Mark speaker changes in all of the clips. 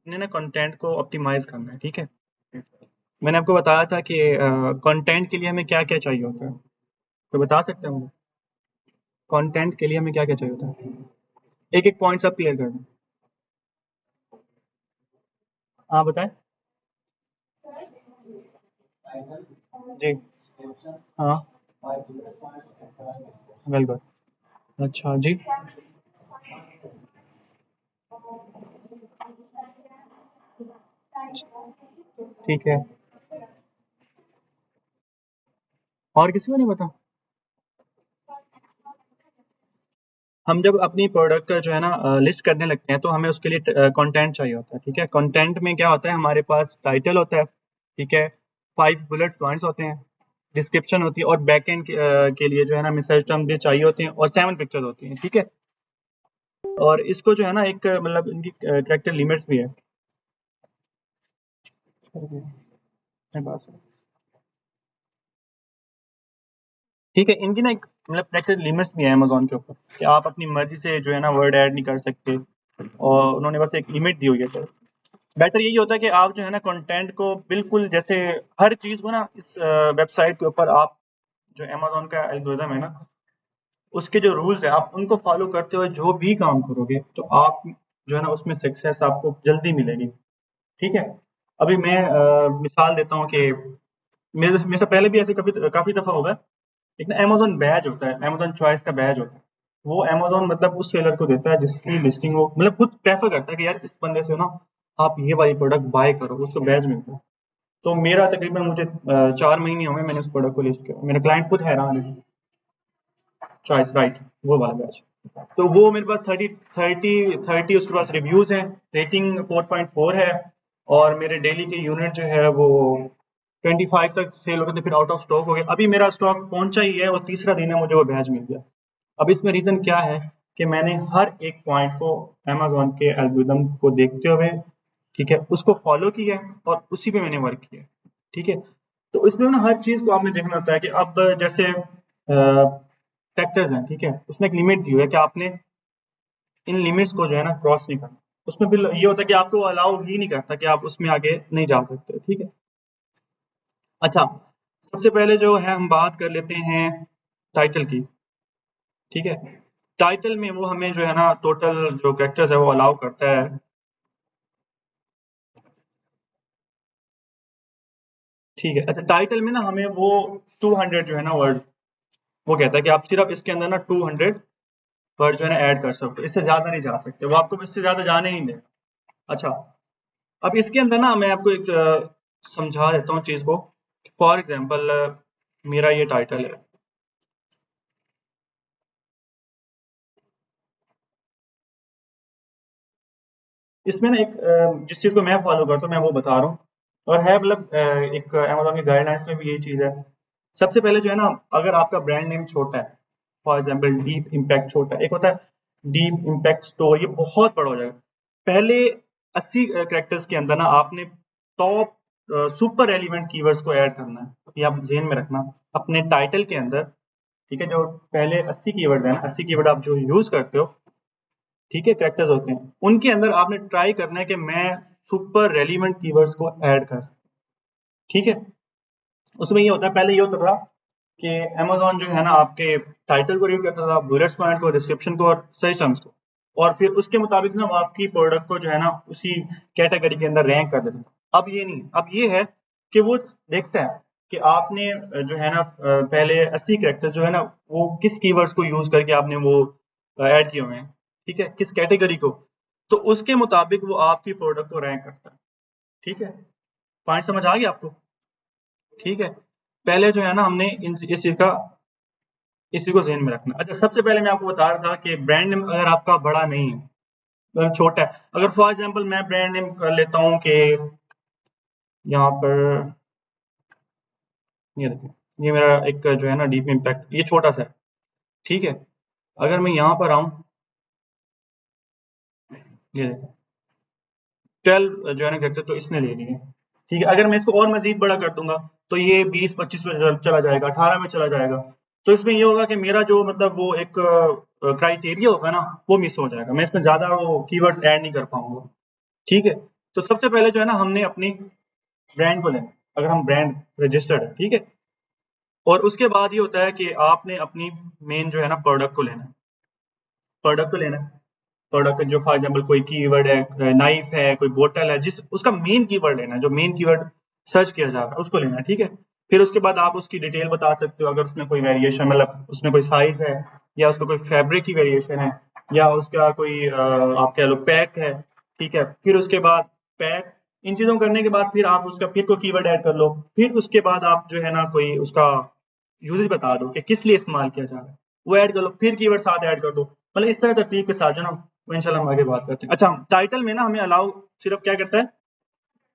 Speaker 1: आपने ना कंटेंट को ऑप्टिमाइज़ करना है, ठीक है? मैंने आपको बताया था कि कंटेंट के लिए हमें क्या-क्या चाहिए होता है, तो बता सकते हैं मुझे? कंटेंट के लिए हमें क्या-क्या चाहिए होता है? एक-एक पॉइंट्स आप क्लियर कर दें। हाँ, बताएँ? जी। हाँ, बिल्कुल। अच्छा, जी। ठीक है। और किसी को नहीं पता? हम जब अपनी प्रोडक्ट का जो है ना लिस्ट करने लगते हैं तो हमें उसके लिए कंटेंट चाहिए होता है, ठीक है? कंटेंट में क्या होता है हमारे पास टाइटल होता है, ठीक है? 5 बुलेट पॉइंट्स होते हैं, डिस्क्रिप्शन होती है और बैकएंड के लिए जो है ना हमें सर्च टर्म भी चाहिए होते हैं और 7 पिक्चर्स होती हैं, ठीक है? और इसको जो है ना एक मतलब इनकी कैरेक्टर लिमिट्स भी है। मेरे पास है। ठीक है, इनकी ना एक मतलब कैरेक्टर लिमिट्स भी है अमेज़न के ऊपर कि आप अपनी मर्ज़ी से जो है ना वर्ड ऐड नहीं कर सकते और उन्होंने बस एक लिमिट दी हुई है सर। बेटर यही होता है कि आप जो है ना कंटेंट को बिल्कुल जैसे हर चीज़ को ना इस वेबसाइट के ऊपर आप जो अमेज़न का एल्गोरिदम है ना, उसके जो रूल्स हैं आप उनको फ़ॉलो करते हुए जो भी काम करोगे, तो आप जो है ना उसमें सक्सेस आपको जल्दी मिलेगी, ठीक है? अभी मैं मिसाल देता हूँ कि मेरे से पहले भी ऐसे काफ़ी दफ़ा हुआ है। एक ना अमेज़न बैज होता है, अमेज़न चॉइस का बैज होता है। वो अमेज़न मतलब उस सेलर को देता है जिसकी लिस्टिंग वो मतलब खुद प्रेफ़र करता है कि यार इस बंदे से ना आप ये वाली प्रोडक्ट बाय करो, उसको बैज मिलता है। तो मेरा तकरीबन मुझे 4 महीने हुए मैंने उस प्रोडक्ट को लिस्ट किया। मेरा क्लाइंट खुद हैरान है। चॉइस राइट, वो वाला बैच। तो वो मेरे पास 30 उसके पास रिव्यूज़ हैं, रेटिंग 4.4 है और मेरे डेली के यूनिट जो है वो 25 तक सेल हो गए थे, फिर आउट ऑफ स्टॉक हो गए। अभी मेरा स्टॉक पहुँचा ही है और तीसरा दिन है मुझे वो बैच मिल गया। अब इसमें रीज़न क्या है कि मैंने हर एक पॉइंट को अमेज़न के एल्गोरिदम को देखते हुए, ठीक है, उसको फ़ॉलो किया और उसी पे मैंने वर्क किया, ठीक है? तो इसमें ना हर चीज़ को आपने देखना होता है कि अब जैसे फैक्टर्स हैं, ठीक है? उसने एक लिमिट दी हुई है कि आपने इन लिमिट्स को जो है ना क्रॉस नहीं करना। उसमें फिर ये होता है कि आपको अलाउ ही नहीं करता कि आप उसमें आगे नहीं जा सकते, ठीक है? अच्छा, सबसे पहले जो है हम बात कर लेते हैं टाइटल की, ठीक है? टाइटल में वो हमें जो है ना टोटल जो कैरेक्टर्स है वो अलाउ करता है। ठीक है, अच्छा टाइटल में ना हमें वो 200 जो है ना वर्ड वो कहता है कि आप सिर्फ़ इसके अंदर ना 200 वर्ड जो है ना ऐड कर सकते हो, इससे ज़्यादा नहीं जा सकते, वो आपको इससे ज़्यादा जाने ही नहीं देगा। अच्छा, अब इसके अंदर ना मैं आपको एक समझा देता हूँ चीज़ को। फॉर एग्ज़ाम्पल मेरा ये टाइटल है। इसमें ना एक जिस चीज़ को मैं फ़ॉलो करता हूँ मैं वो बता रहा हूँ और है मतलब एक अमेज़न की गाइडलाइंस में भी यही चीज़ है। सबसे पहले जो है ना अगर आपका ब्रांड नेम छोटा है, फॉर एग्ज़ाम्पल डीप इम्पैक्ट छोटा है, एक होता है डीप इम्पैक्ट स्टोर ये बहुत बड़ा हो जाएगा। पहले 80 कैरेक्टर्स के अंदर ना आपने टॉप सुपर रेलेवेंट कीवर्ड्स को ऐड करना है। ये आप ज़हन में रखना। अपने टाइटल के अंदर, ठीक है, जो पहले 80 कीवर्ड्स हैं, 80 कीवर्ड आप जो यूज़ करते हो, ठीक है, कैरेक्टर्स होते हैं। उनके अंदर आपने ट्राई करना है कि मैं सुपर रेलेवेंट कीवर्ड्स को ऐड कर सकूँ, ठीक है? उसमें ये होता है पहले ये होता था कि अमेज़न जो है ना आपके टाइटल को रीड करता था, बुलेट्स पॉइंट को, डिस्क्रिप्शन को और सर्च टर्म्स को और फिर उसके मुताबिक ना वो आपकी प्रोडक्ट को जो है ना उसी कैटेगरी के अंदर रैंक कर देता था। अब ये नहीं, अब ये है कि वो देखता है कि आपने जो है ना पहले 80 कैरेक्टर्स जो है ना वो किस कीवर्ड्स को यूज़ करके आपने वो ऐड किए हुए हैं, ठीक है? किस कैटेगरी को, तो उसके मुताबिक वो आपकी प्रोडक्ट को रैंक करता है, ठीक है? पॉइंट समझ आ गया आपको? ठीक है? पहले जो है ना हमने इन इस चीज़ का इसी को ज़हन में रखना। अच्छा सबसे पहले मैं आपको बता रहा था कि ब्रांड नेम अगर आपका बड़ा नहीं है, मतलब छोटा है, अगर फॉर एग्ज़ाम्पल मैं ब्रांड नेम कर लेता हूँ कि यहाँ पर ये देखिए, ये मेरा एक जो है ना डीप इम्पैक्ट ये छोटा-सा है, ठीक है? अगर मैं यहाँ पर आऊँ, ये देखिए 12 जो है ना कैरेक्टर तो इसने ले लिए, ठीक है? अगर मैं इसको और मज़ीद बड़ा कर दूँगा, तो ये 20-25 में चला जाएगा, 18 में चला जाएगा। तो इसमें ये होगा कि मेरा जो मतलब वो एक क्राइटेरिया होगा ना, वो मिस हो जाएगा। मैं इसमें ज़्यादा वो कीवर्ड्स ऐड नहीं कर पाऊँगा, ठीक है? तो सबसे पहले जो है ना हमने अपनी ब्रांड को लेना, अगर हम ब्रांड रजिस्टर्ड है, ठीक है। और उसके बाद ये होता है कि आपने अपनी मेन जो है ना प्रोडक्ट को लेना है, प्रोडक्ट को लेना है। प्रोडक्ट जो फॉर एग्जांपल कोई कीवर्ड है, नाइफ है, कोई बोतल है, जिस उसका मेन कीवर्ड लेना है, जो मेन कीवर्ड सर्च किया जा रहा है उसको लेना है, ठीक है। फिर उसके बाद आप उसकी डिटेल बता सकते हो, अगर उसमें कोई वेरिएशन मतलब उसमें कोई साइज है, या उसका कोई फैब्रिक की वेरिएशन है, या उसका कोई आप कह लो पैक है, ठीक है। फिर उसके बाद पैक, इन चीजों को करने के बाद फिर आप उसका फिर कोई कीवर्ड ऐड कर लो। फिर उसके बाद आप जो है ना कोई उसका यूजेज बता दो कि किस लिए इस्तेमाल किया जा रहा है, वो ऐड कर लो। फिर कीवर्ड साथ ऐड कर दो, मतलब इस तरह तरतीब के साथ जो ना वो इंशाल्लाह हम आगे बात करते हैं। अच्छा, टाइटल में ना हमें अलाउ सिर्फ क्या करता है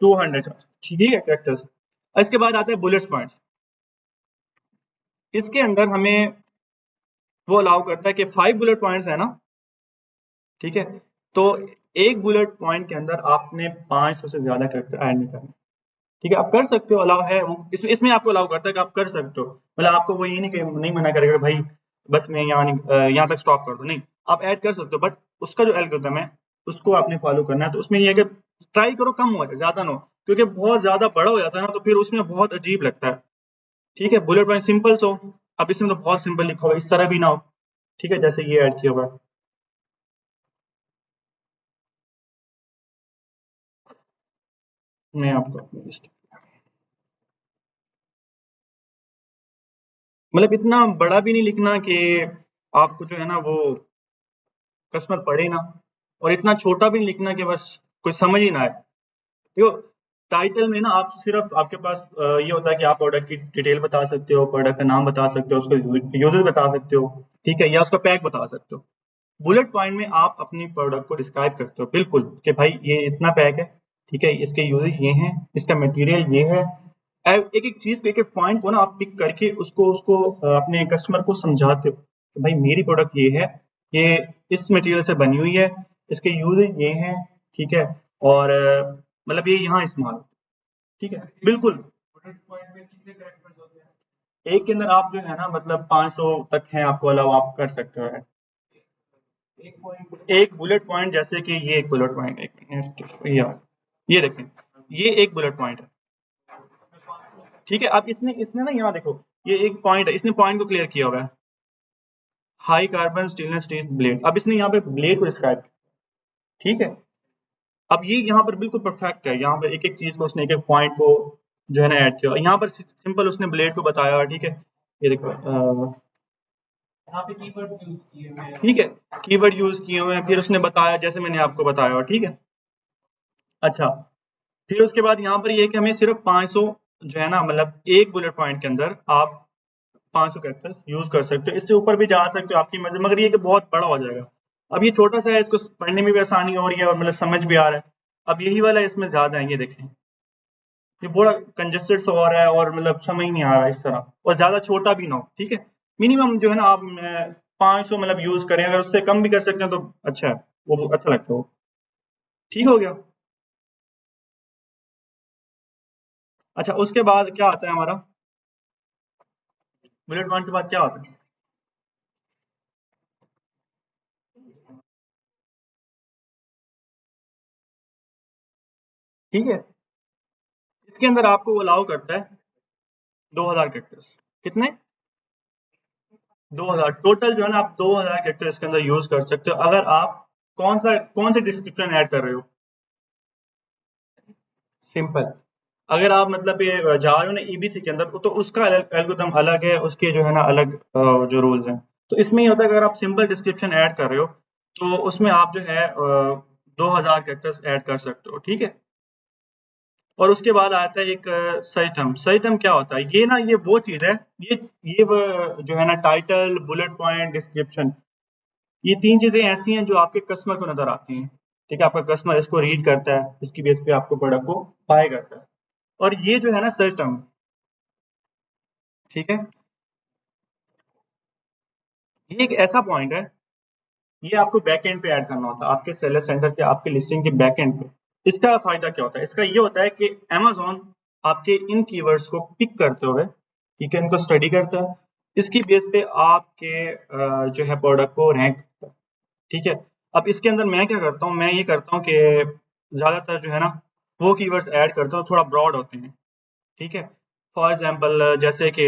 Speaker 1: 200, ठीक है, कैरेक्टर्स। इसके बाद आता है बुलेट्स पॉइंट्स। इसके अंदर हमें वो अलाउ करता है कि 5 बुलेट पॉइंट्स है ना, ठीक है। तो एक बुलेट पॉइंट के अंदर आपने 500 से ज्यादा कैरेक्टर ऐड नहीं करना, ठीक है। आप कर सकते हो, अलाउ है वो, इसमें इसमें आपको अलाउ करता है कि आप कर सकते हो, मतलब आपको वो ये नहीं कि नहीं मना करेगा भाई बस मैं यहाँ तक स्टॉप कर दूं, नहीं, आप ऐड कर सकते हो। बट उसका जो एल्गोरिथम है उसको आपने फॉलो करना है। तो उसमें ये है कि ट्राई करो कम हो जाए, ज्यादा ना हो, क्योंकि बहुत ज्यादा बड़ा हो जाता है ना तो फिर उसमें बहुत अजीब लगता है, ठीक है। बुलेट पॉइंट सिंपल हो, अब इसमें तो बहुत सिंपल लिखा हुआ है, इस तरह भी ना हो, ठीक है, जैसे ये ऐड किया हुआ है। मैं आपको अपनी लिस्ट, मतलब इतना बड़ा भी नहीं लिखना कि आपको जो है ना वो कस्टमर पढ़े ना, और इतना छोटा भी नहीं लिखना कि बस कुछ समझ ही ना आए। देखो, टाइटल में ना आप सिर्फ आपके पास ये होता है कि आप प्रोडक्ट की डिटेल बता सकते हो, प्रोडक्ट का नाम बता सकते हो, उसके यूजर बता सकते हो, ठीक है, या उसका पैक बता सकते हो। बुलेट पॉइंट में आप अपनी प्रोडक्ट को डिस्क्राइब करते हो बिल्कुल कि भाई ये इतना पैक है, ठीक है, इसके यूजेज ये हैं, इसका मटेरियल ये है। एक एक चीज को, एक एक पॉइंट को ना आप पिक करके उसको उसको अपने कस्टमर को समझाते हो कि भाई मेरी प्रोडक्ट ये है, ये इस मटेरियल से बनी हुई है, इसके यूजेज ये हैं, ठीक है, और मतलब ये यहाँ इस्तेमाल, ठीक है, बिल्कुल। एक के अंदर आप जो है ना मतलब 500 तक है, आपको अलाउ आप कर सकते हो। एक बुलेट पॉइंट, जैसे कि ये एक बुलेट पॉइंट, एक मिनट यार, ये देखें, ये एक बुलेट पॉइंट है, ठीक है। अब इसने इसने ना यहाँ देखो, ये एक पॉइंट है, इसने पॉइंट को क्लियर किया हुआ है, high carbon stainless steel blade. अब इसने यहाँ पे ब्लेड को डिस्क्राइब किया, ठीक है। अब ये यहाँ पर बिल्कुल परफेक्ट है, यहाँ पर एक एक चीज को उसने एक एक पॉइंट को जो है ना ऐड किया, यहाँ पर सिंपल उसने ब्लेड को बताया हुआ, ठीक है। ये देखो यहाँ पे कीवर्ड यूज किए हुए हैं, ठीक है, कीवर्ड यूज किए हुए हैं, फिर उसने बताया जैसे मैंने आपको बताया हुआ, ठीक है। अच्छा, फिर उसके बाद यहाँ पर ये है कि हमें सिर्फ 500 जो है ना, मतलब एक बुलेट पॉइंट के अंदर आप 500 कैरेक्टर्स यूज कर सकते हो, इससे ऊपर भी जा सकते हो आपकी मर्जी, मगर ये कि बहुत बड़ा हो जाएगा। अब ये छोटा सा है, इसको पढ़ने में भी आसानी हो रही है और मतलब समझ भी आ रहा है। अब यही वाला इसमें ज्यादा है, ये देखें, ये बड़ा कंजेस्टेड सा हो रहा है और मतलब समझ नहीं आ रहा है इस तरह, और ज्यादा छोटा भी ना हो, ठीक है। मिनिमम जो है ना आप 500 मतलब यूज करें, अगर उससे कम भी कर सकते हैं तो अच्छा है, वो अच्छा लगता है वो, ठीक हो गया। अच्छा, उसके बाद क्या आता है हमारा, बुलेट पॉइंट के बाद क्या होता है, ठीक है। इसके अंदर आपको वो अलाउ करता है 2000 कैरेक्टर्स, कितने, 2000 टोटल जो है ना, आप 2000 कैरेक्टर इसके अंदर यूज कर सकते हो, अगर आप कौन सा डिस्क्रिप्शन ऐड कर रहे हो, सिंपल। अगर आप मतलब ये जा रहे हो ना ईबीसी के अंदर, तो उसका एल्गोरिथम अलग है, उसके जो है ना अलग जो रूल्स हैं। तो इसमें ये होता है कि अगर आप सिंपल डिस्क्रिप्शन ऐड कर रहे हो तो उसमें आप जो है 2000 कैरेक्टर्स ऐड कर सकते हो, ठीक है। और उसके बाद आता है एक सही टर्म। सही टर्म क्या होता है, ये ना ये वो चीज है, ये ये वो जो है ना टाइटल, बुलेट पॉइंट, डिस्क्रिप्शन, ये तीन चीजें ऐसी हैं जो आपके कस्टमर को नजर आती हैं, ठीक है। आपका कस्टमर इसको रीड करता है, इसकी बेस पे आपको प्रोडक्ट को बाय करता है, और ये जो है ना सर्च टर्म, ठीक है, ये एक ऐसा पॉइंट है, ये आपको बैक एंड पे ऐड करना होता है, आपके सेलर सेंटर पे, आपके लिस्टिंग के बैक एंड पे। इसका फायदा क्या होता है, इसका ये होता है कि अमेजोन आपके इन कीवर्ड्स को पिक करते हुए, ठीक है, इनको स्टडी करता है, इसकी बेस पे आपके जो है प्रोडक्ट को रैंक करता है, ठीक है। अब इसके अंदर मैं क्या करता हूँ, मैं ये करता हूँ कि ज्यादातर जो है ना वो कीवर्ड्स ऐड करते हो, थोड़ा ब्रॉड होते हैं, ठीक है। फॉर एग्जांपल जैसे कि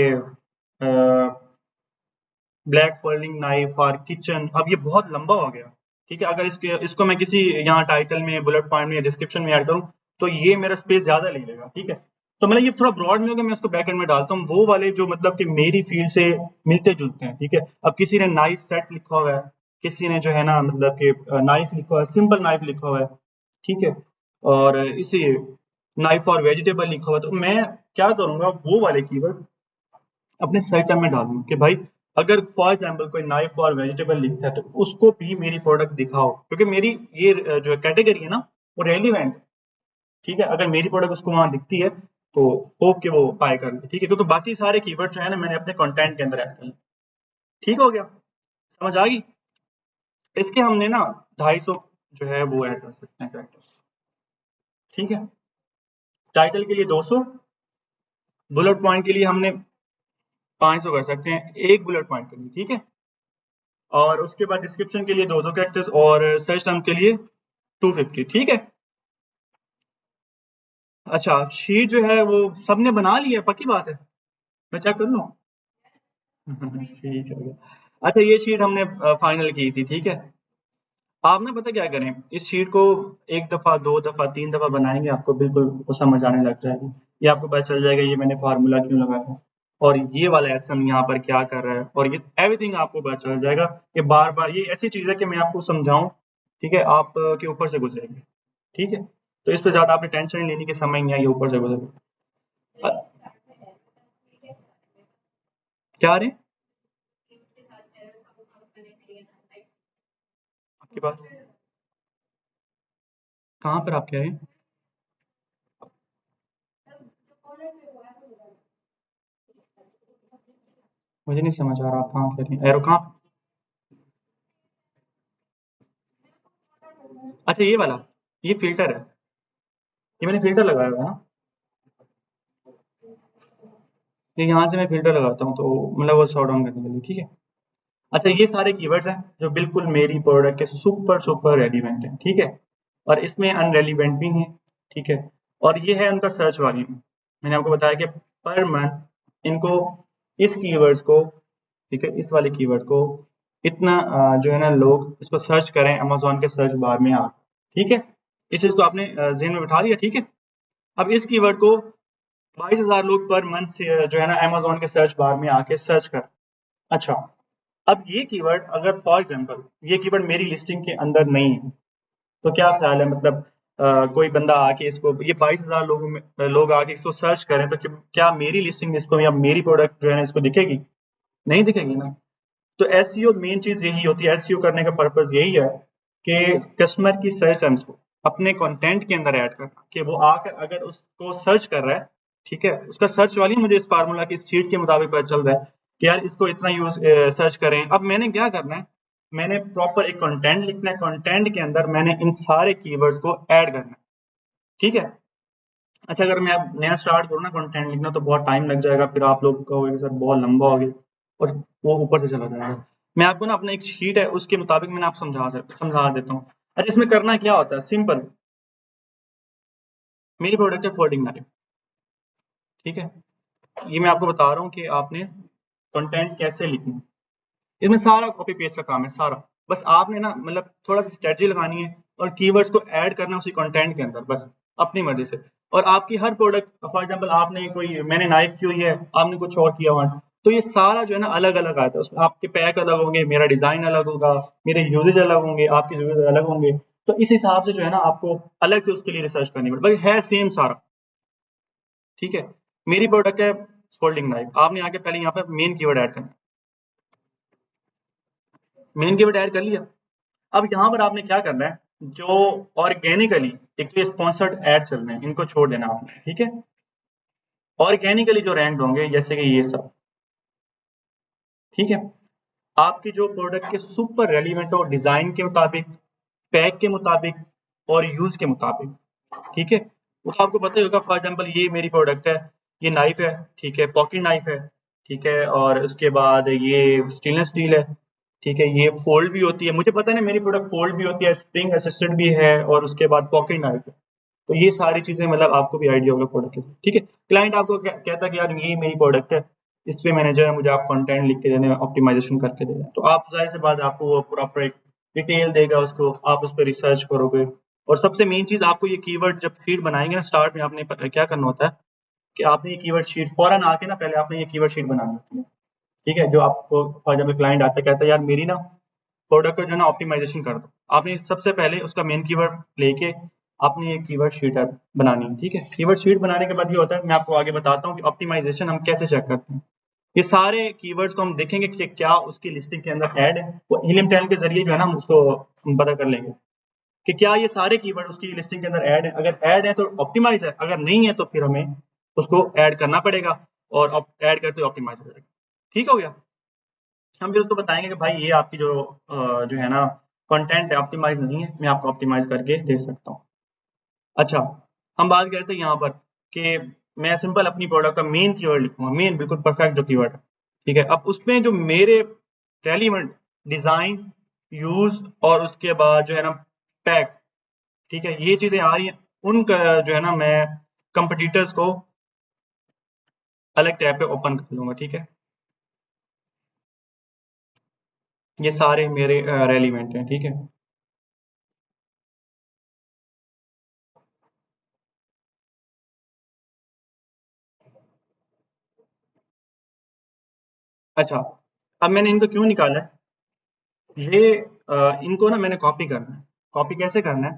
Speaker 1: ब्लैक फोल्डिंग नाइफ और किचन, अब ये बहुत लंबा हो गया, ठीक है। अगर इसको मैं किसी यहाँ टाइटल में, बुलेट पॉइंट में या डिस्क्रिप्शन में ऐड करूँ तो ये मेरा स्पेस ज्यादा ले लेगा, ठीक है। तो मतलब ये थोड़ा ब्रॉड में होगा, मैं उसको बैक एंड में डालता हूँ वो वाले जो मतलब कि मेरी फील्ड से मिलते जुलते हैं, ठीक है। अब किसी ने नाइफ सेट लिखा हुआ है, किसी ने जो है ना मतलब कि नाइफ लिखा हुआ है, सिंपल नाइफ लिखा हुआ है, ठीक है, और इसी नाइफ और वेजिटेबल लिखा हुआ है, तो मैं क्या करूंगा, वो वाले कीवर्ड अपने सर्च टर्म में डालूंगा कि भाई अगर फॉर एग्जांपल कोई नाइफ और वेजिटेबल लिखता है तो उसको भी मेरी प्रोडक्ट दिखाओ, क्योंकि मेरी ये जो कैटेगरी है ना वो रेलिवेंट, ठीक है। अगर मेरी प्रोडक्ट उसको वहां दिखती है तो होप कि वो बाय कर ले, ठीक है, क्योंकि बाकी सारे कीवर्ड जो है ना मैंने अपने कंटेंट के अंदर ऐड कर लिया। ठीक हो गया, समझ आ गई। इसके हमने ना 250 जो है वो ऐड कर सकते हैं कैरेक्टर्स, ठीक है। टाइटल के लिए 200, बुलेट पॉइंट के लिए हमने 500 कर सकते हैं, एक बुलेट पॉइंट के लिए, ठीक है। और उसके बाद डिस्क्रिप्शन के लिए 200 कैरेक्टर्स और सर्च टर्म के लिए 250, ठीक है। अच्छा, शीट जो है वो सबने बना ली है, पक्की बात है, मैं चेक कर लूँ। ठीक है, अच्छा ये शीट हमने फाइनल की थी, ठीक है। आप ना पता क्या करें, इस शीट को एक दफा, दो दफा, तीन दफा बनाएंगे, आपको बिल्कुल वो समझ आने लग जाएगी। ये आपको पता चल जाएगा ये मैंने फार्मूला क्यों लगाया है, और ये वाला एसएम यहाँ पर क्या कर रहा है, और ये एवरीथिंग आपको पता चल जाएगा। ये बार बार ये ऐसी चीज है कि मैं आपको समझाऊं, ठीक है, आप के ऊपर से गुजरेंगे, ठीक है। तो इस पर ज्यादा आपने टेंशन नहीं लेने की, समय नहीं है, ये ऊपर से गुजरेगा। क्या रहे आपके पास, कहाँ पर आप कह रहे हैं, मुझे नहीं समझ आ रहा आप कहाँ कह रहे हैं, एरो कहाँ। अच्छा ये वाला, ये फिल्टर है, ये मैंने फिल्टर लगाया हुआ है ना, ये यहाँ से मैं फिल्टर लगाता हूँ तो मतलब वो शॉर्ट डाउन करने के लिए, ठीक है। अच्छा ये सारे कीवर्ड्स हैं जो बिल्कुल मेरी प्रोडक्ट के सुपर सुपर रेलिवेंट हैं, ठीक है, और इसमें अनरेलिवेंट भी हैं, ठीक है। और ये है उनका सर्च वॉल्यूम, मैंने आपको बताया कि पर मंथ इनको इस कीवर्ड्स को, ठीक है, इस वाले कीवर्ड को इतना जो है ना लोग इसको सर्च करें अमेजोन के सर्च बार में आ, ठीक है। इस चीज को आपने ज़हन में बिठा लिया, ठीक है। अब इस कीवर्ड को 22,000 लोग पर मंथ से जो है ना अमेजोन के सर्च बार में आके सर्च कर। अच्छा, अब ये कीवर्ड अगर फॉर एग्जांपल ये कीवर्ड मेरी लिस्टिंग के अंदर नहीं है तो क्या ख्याल है, मतलब कोई बंदा आके इसको, ये 22,000 लोगों में लोग आके इसको सर्च करें तो क्या मेरी लिस्टिंग में इसको या मेरी प्रोडक्ट जो है ना इसको दिखेगी, नहीं दिखेगी ना। तो एसईओ मेन चीज यही होती है, एसईओ करने का पर्पस यही है कि कस्टमर की सर्च टर्म्स को अपने कंटेंट के अंदर ऐड करना, कि वो आकर अगर उसको सर्च कर रहा है, ठीक है, उसका सर्च वाली मुझे इस फार्मूला की इस शीट के मुताबिक पता चल रहा है कि यार इसको इतना यूज सर्च करें। अब मैंने क्या करना है, मैंने प्रॉपर एक कंटेंट लिखना है, कंटेंट के अंदर मैंने इन सारे कीवर्ड्स को ऐड करना है, ठीक है। अच्छा अगर मैं अब नया स्टार्ट करूँ ना कंटेंट लिखना तो बहुत टाइम लग जाएगा, फिर आप लोग कहोगे कि सर बहुत लंबा हो गया और वो ऊपर से चला जाएगा। मैं आपको ना अपना एक शीट है उसके मुताबिक मैंने आप समझा देता हूँ। अच्छा इसमें करना क्या होता है, सिंपल, मेरी प्रोडक्ट है फोल्डिंग नाइफ, ठीक है। ये मैं आपको बता रहा हूँ कि आपने कंटेंट कैसे लिखना है, इसमें सारा कॉपी पेस्ट का काम है सारा। बस आपने ना मतलब थोड़ा सा स्ट्रेटजी लगानी है और कीवर्ड्स को ऐड करना है उसी कंटेंट के अंदर, बस अपनी मर्जी से। और आपकी हर प्रोडक्ट, फॉर एग्जांपल आपने कोई, मैंने नाइफ की हुई है, आपने कुछ और किया हुआ है, तो ये सारा जो है ना अलग अलग आता है, उसमें आपके पैक अलग होंगे, मेरा डिजाइन अलग होगा, मेरे यूजेज अलग होंगे, आपके यूजेज अलग होंगे। तो इस हिसाब से जो है ना आपको अलग से उसके लिए रिसर्च करनी पड़ेगी, है सेम सारा, ठीक है। मेरी प्रोडक्ट है फोल्डिंग नाइफ, आपने आके पहले यहाँ पर मेन कीवर्ड ऐड करना है, मेन कीवर्ड ऐड कर लिया। अब यहाँ पर आपने क्या करना है, जो ऑर्गेनिकली एक तो स्पॉन्सर्ड ऐड चल रहे हैं इनको छोड़ देना आपने, ठीक है। ऑर्गेनिकली जो रैंक होंगे जैसे कि ये सब, ठीक है, आपकी जो प्रोडक्ट के सुपर रेलिवेंट हो डिजाइन के मुताबिक, पैक के मुताबिक और यूज के मुताबिक, ठीक है। वो तो आपको पता ही होगा, फॉर एग्जांपल ये मेरी प्रोडक्ट है, ये नाइफ है, ठीक है, पॉकेट नाइफ है, ठीक है, और उसके बाद ये स्टेनलेस स्टील है, ठीक है, ये फोल्ड भी होती है, मुझे पता है ना मेरी प्रोडक्ट फोल्ड भी होती है, स्प्रिंग असिस्टेंट भी है, और उसके बाद पॉकेट नाइफ है। तो ये सारी चीज़ें मतलब आपको भी आइडिया होगा प्रोडक्ट की, ठीक है? क्लाइंट आपको कहता है कि यार ये मेरी प्रोडक्ट है, इस पे मैनेजर है, मुझे आप कंटेंट लिख के देना है, ऑप्टिमाइज़ेशन करके देना है। तो आप ज़ाहिर-सी बात है आपको वो प्रॉपर एक डिटेल देगा उसको, आप उस पे रिसर्च करोगे और सबसे मेन चीज़ आपको ये कीवर्ड जब शीट बनाएँगे ना स्टार्ट में आपने प क्या करना होता है कि आपने ये कीवर्ड शीट फौरन आके ना पहले आपने ये कीवर्ड शीट बनानी होती है, ठीक है? जो आपको फॉर एग्ज़ाम्पल क्लाइंट आता है कहता है यार मेरी ना प्रोडक्ट का जो है ना ऑप्टिमाइज़ेशन कर दो। आपने सबसे पहले उसका मेन कीवर्ड लेके आपने ये कीवर्ड शीट बनानी है, ठीक है? कीवर्ड शीट बनाने के बाद ये होता है मैं आपको आगे बताता हूँ कि ऑप्टिमाइज़ेशन हम कैसे चेक करते हैं। ये सारे कीवर्ड्स को हम देखेंगे कि क्या उसकी लिस्टिंग के अंदर ऐड है, वो हीलियम टैल के ज़रिए जो है ना हम उसको पता कर लेंगे कि क्या ये सारे कीवर्ड उसकी लिस्टिंग के अंदर ऐड है। अगर ऐड है तो ऑप्टिमाइज़ है, अगर नहीं है तो फिर हमें उसको ऐड करना पड़ेगा और ऐड करते ही ऑप्टिमाइज़ हो जाएगा। ठीक हो गया? हम फिर उसको बताएँगे कि भाई ये आपकी जो है ना कंटेंट है ऑप्टिमाइज़ नहीं है, मैं आपको ऑप्टिमाइज़ करके दे सकता हूँ। अच्छा, हम बात करते हैं यहाँ पर कि मैं सिंपल अपनी प्रोडक्ट का मेन कीवर्ड लिखूँगा, मेन बिल्कुल परफेक्ट जो कीवर्ड है, ठीक है? अब उसमें जो मेरे रेलेवेंट डिज़ाइन, यूज़ और उसके बाद जो है ना पैक, ठीक है? ये चीज़ें आ रही हैं, उनका जो है ना मैं कॉम्पिटिटर्स को अलग टैब पे ओपन कर लूँगा, ठीक है? ये सारे मेरे रेलेवेंट हैं, ठीक है? अच्छा, अब मैंने इनको क्यों निकाला है? ये इनको ना मैंने कॉपी करना है। कॉपी कैसे करना है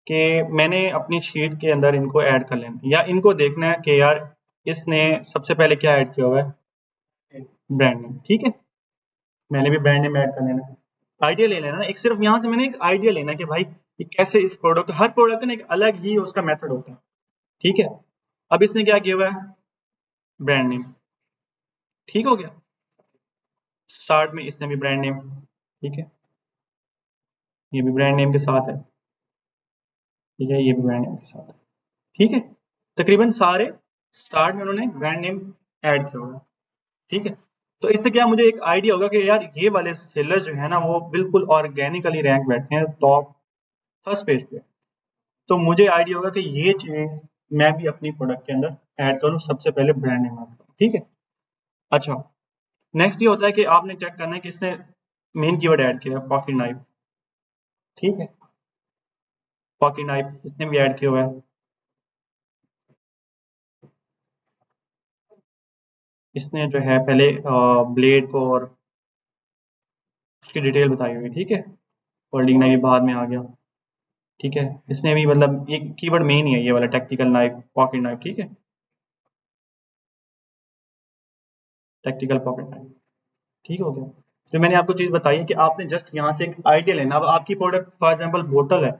Speaker 1: कि मैंने अपनी शीट के अंदर इनको ऐड कर लेना है या इनको देखना है कि यार इसने सबसे पहले क्या ऐड किया हुआ है? ब्रांड नेम, ठीक है? मैंने भी ब्रांड नेम ऐड कर लेना है। आइडिया ले लेना है, एक सिर्फ यहाँ से मैंने एक आइडिया लेना है कि भाई ये कैसे इस प्रोडक्ट हर प्रोडक्ट का ना एक अलग ही उसका मेथड होता है, ठीक है? अब इसने क्या किया हुआ है? ब्रांड नेम, ठीक हो गया? स्टार्ट में इसने भी ब्रांड नेम, ठीक है? ये भी ब्रांड नेम के साथ है, ठीक है? ये भी ब्रांड नेम के साथ है, ठीक है? तकरीबन सारे स्टार्ट में उन्होंने ब्रांड नेम ऐड किया होगा, ठीक है? तो इससे क्या मुझे एक आइडिया होगा कि यार ये वाले सेलर जो है ना वो बिल्कुल ऑर्गेनिकली रैंक बैठे हैं टॉप फर्स्ट पेज पे। तो मुझे आइडिया होगा कि ये चीज़ मैं भी अपनी प्रोडक्ट के अंदर ऐड करूँ सबसे पहले ब्रांड नेम ऐड करूँ, ठीक है? अच्छा, नेक्स्ट ये होता है कि आपने चेक करना है कि इसने मेन कीवर्ड ऐड किया है पॉकेट नाइफ, ठीक है? पॉकेट नाइफ इसने भी ऐड किया हुआ है। इसने जो है पहले ब्लेड को और उसकी डिटेल बताई हुई है, ठीक है? फोल्डिंग नाइफ बाद में आ गया, ठीक है? इसने भी मतलब ये कीवर्ड मेन ही है ये वाला टैक्टिकल नाइफ, पॉकेट नाइफ, ठीक है? टैक्टिकल पॉकेट नाइफ, ठीक हो गया? तो मैंने आपको चीज़ बताई है कि आपने जस्ट यहाँ से एक आइडिया लेना है। अब आपकी प्रोडक्ट फॉर एग्ज़ाम्पल बोतल है,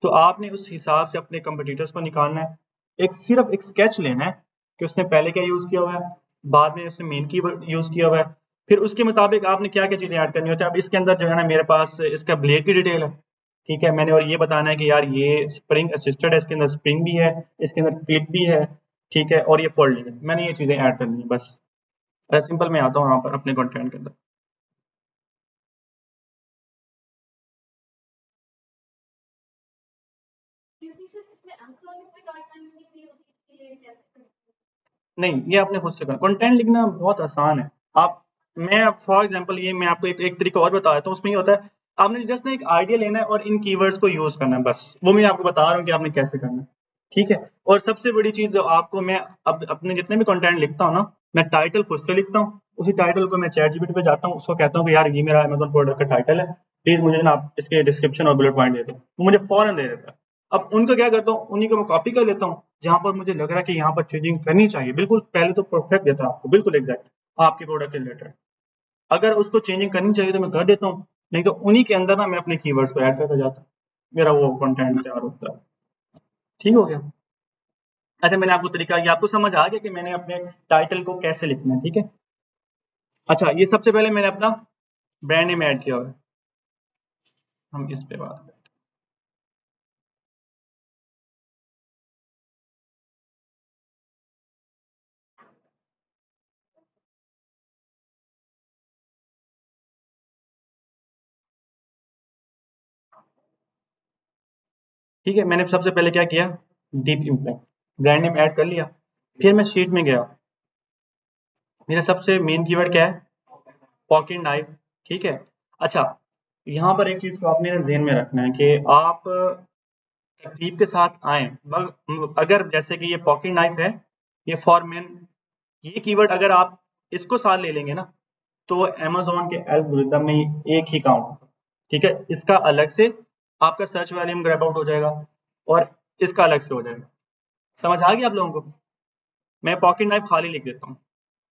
Speaker 1: तो आपने उस हिसाब से अपने कॉम्पिटिटर्स को निकालना है। एक सिर्फ़ एक स्केच लेना है कि उसने पहले क्या यूज़ किया हुआ है, बाद में उसने मेन कीवर्ड यूज़ किया हुआ है, फिर उसके मुताबिक आपने क्या-क्या चीज़ें ऐड करनी होती है। अब इसके अंदर जो है ना मेरे पास इसका ब्लेड की डिटेल है, ठीक है? मैंने और ये बताना है कि यार ये स्प्रिंग असिस्टेड है, इसके अंदर स्प्रिंग भी है, इसके अंदर क्लिप भी है, ठीक है? और ये फोल्डिंग है। मैंने ये चीज़ें ऐड करनी है बस। सिंपल मैं आता हूँ यहाँ पर अपने कंटेंट के अंदर। नहीं, ये आपने खुद से करना। कंटेंट लिखना बहुत आसान है। आप मैं फॉर एग्ज़ाम्पल ये मैं आपको एक तरीका और बता देता हूँ, उसमें ये होता है, आपने जस्ट ना एक आइडिया लेना है और इन कीवर्ड्स को यूज़ करना है बस। वो मैं आपको बता रहा हूँ कि आपने कैसे करना है, ठीक है? और सबसे बड़ी चीज़ जो आपको मैं अब अपने जितने भी कंटेंट लिखता हूँ ना, मैं टाइटल खुद से लिखता हूँ। उसी टाइटल को मैं चैटजीपीटी पे जाता हूँ, उसको कहता हूँ कि यार ये मेरा अमेज़न प्रोडक्ट का टाइटल है, प्लीज़ मुझे ना आप इसके डिस्क्रिप्शन और बुलेट पॉइंट दे दो। वो मुझे फ़ौरन दे देता है। अब उनको क्या करता हूँ, उन्हीं को मैं कॉपी कर लेता हूँ, जहाँ पर मुझे लग रहा है कि यहाँ पर चेंजिंग करनी चाहिए, बिल्कुल पहले तो परफेक्ट देता हूँ आपको, बिल्कुल एग्ज़ैक्ट, आपके प्रोडक्ट के रिलेटेड। अगर उसको चेंजिंग करनी चाहिए तो मैं कर देता हूँ, नहीं तो उन्हीं के अंदर ना मैं अपने कीवर्ड्स को ऐड करता जाता हूँ। मेरा वो कंटेंट तैयार होता है। ठीक हो गया? अच्छा मैंने आपको तरीका ये आपको समझ आ गया कि मैंने अपने टाइटल को कैसे लिखना है, ठीक है? अच्छा ये सबसे पहले मैंने अपना ब्रांड नेम ऐड किया हुआ है। हम इस पे बात करते हैं। ठीक है, मैंने सबसे पहले क्या किया, deep impact brand name add कर लिया। फिर मैं शीट में गया, मेरा सबसे मेन कीवर्ड क्या है, पॉकेट नाइफ। ठीक है, अच्छा यहाँ पर एक चीज को आपने ज़हन में रखना है कि आप तरतीब के साथ आए। अगर जैसे कि ये पॉकेट नाइफ है, ये फॉर मेन, ये कीवर्ड अगर आप इसको साथ ले लेंगे ना, तो अमेज़न के एल्गोरिदम में एक ही काउंट होगा। ठीक है, इसका अलग से आपका सर्च वॉल्यूम ग्रैब आउट हो जाएगा और इसका अलग से हो जाएगा। समझ आ गई आप लोगों को? मैं पॉकेट नाइफ खाली लिख देता हूँ।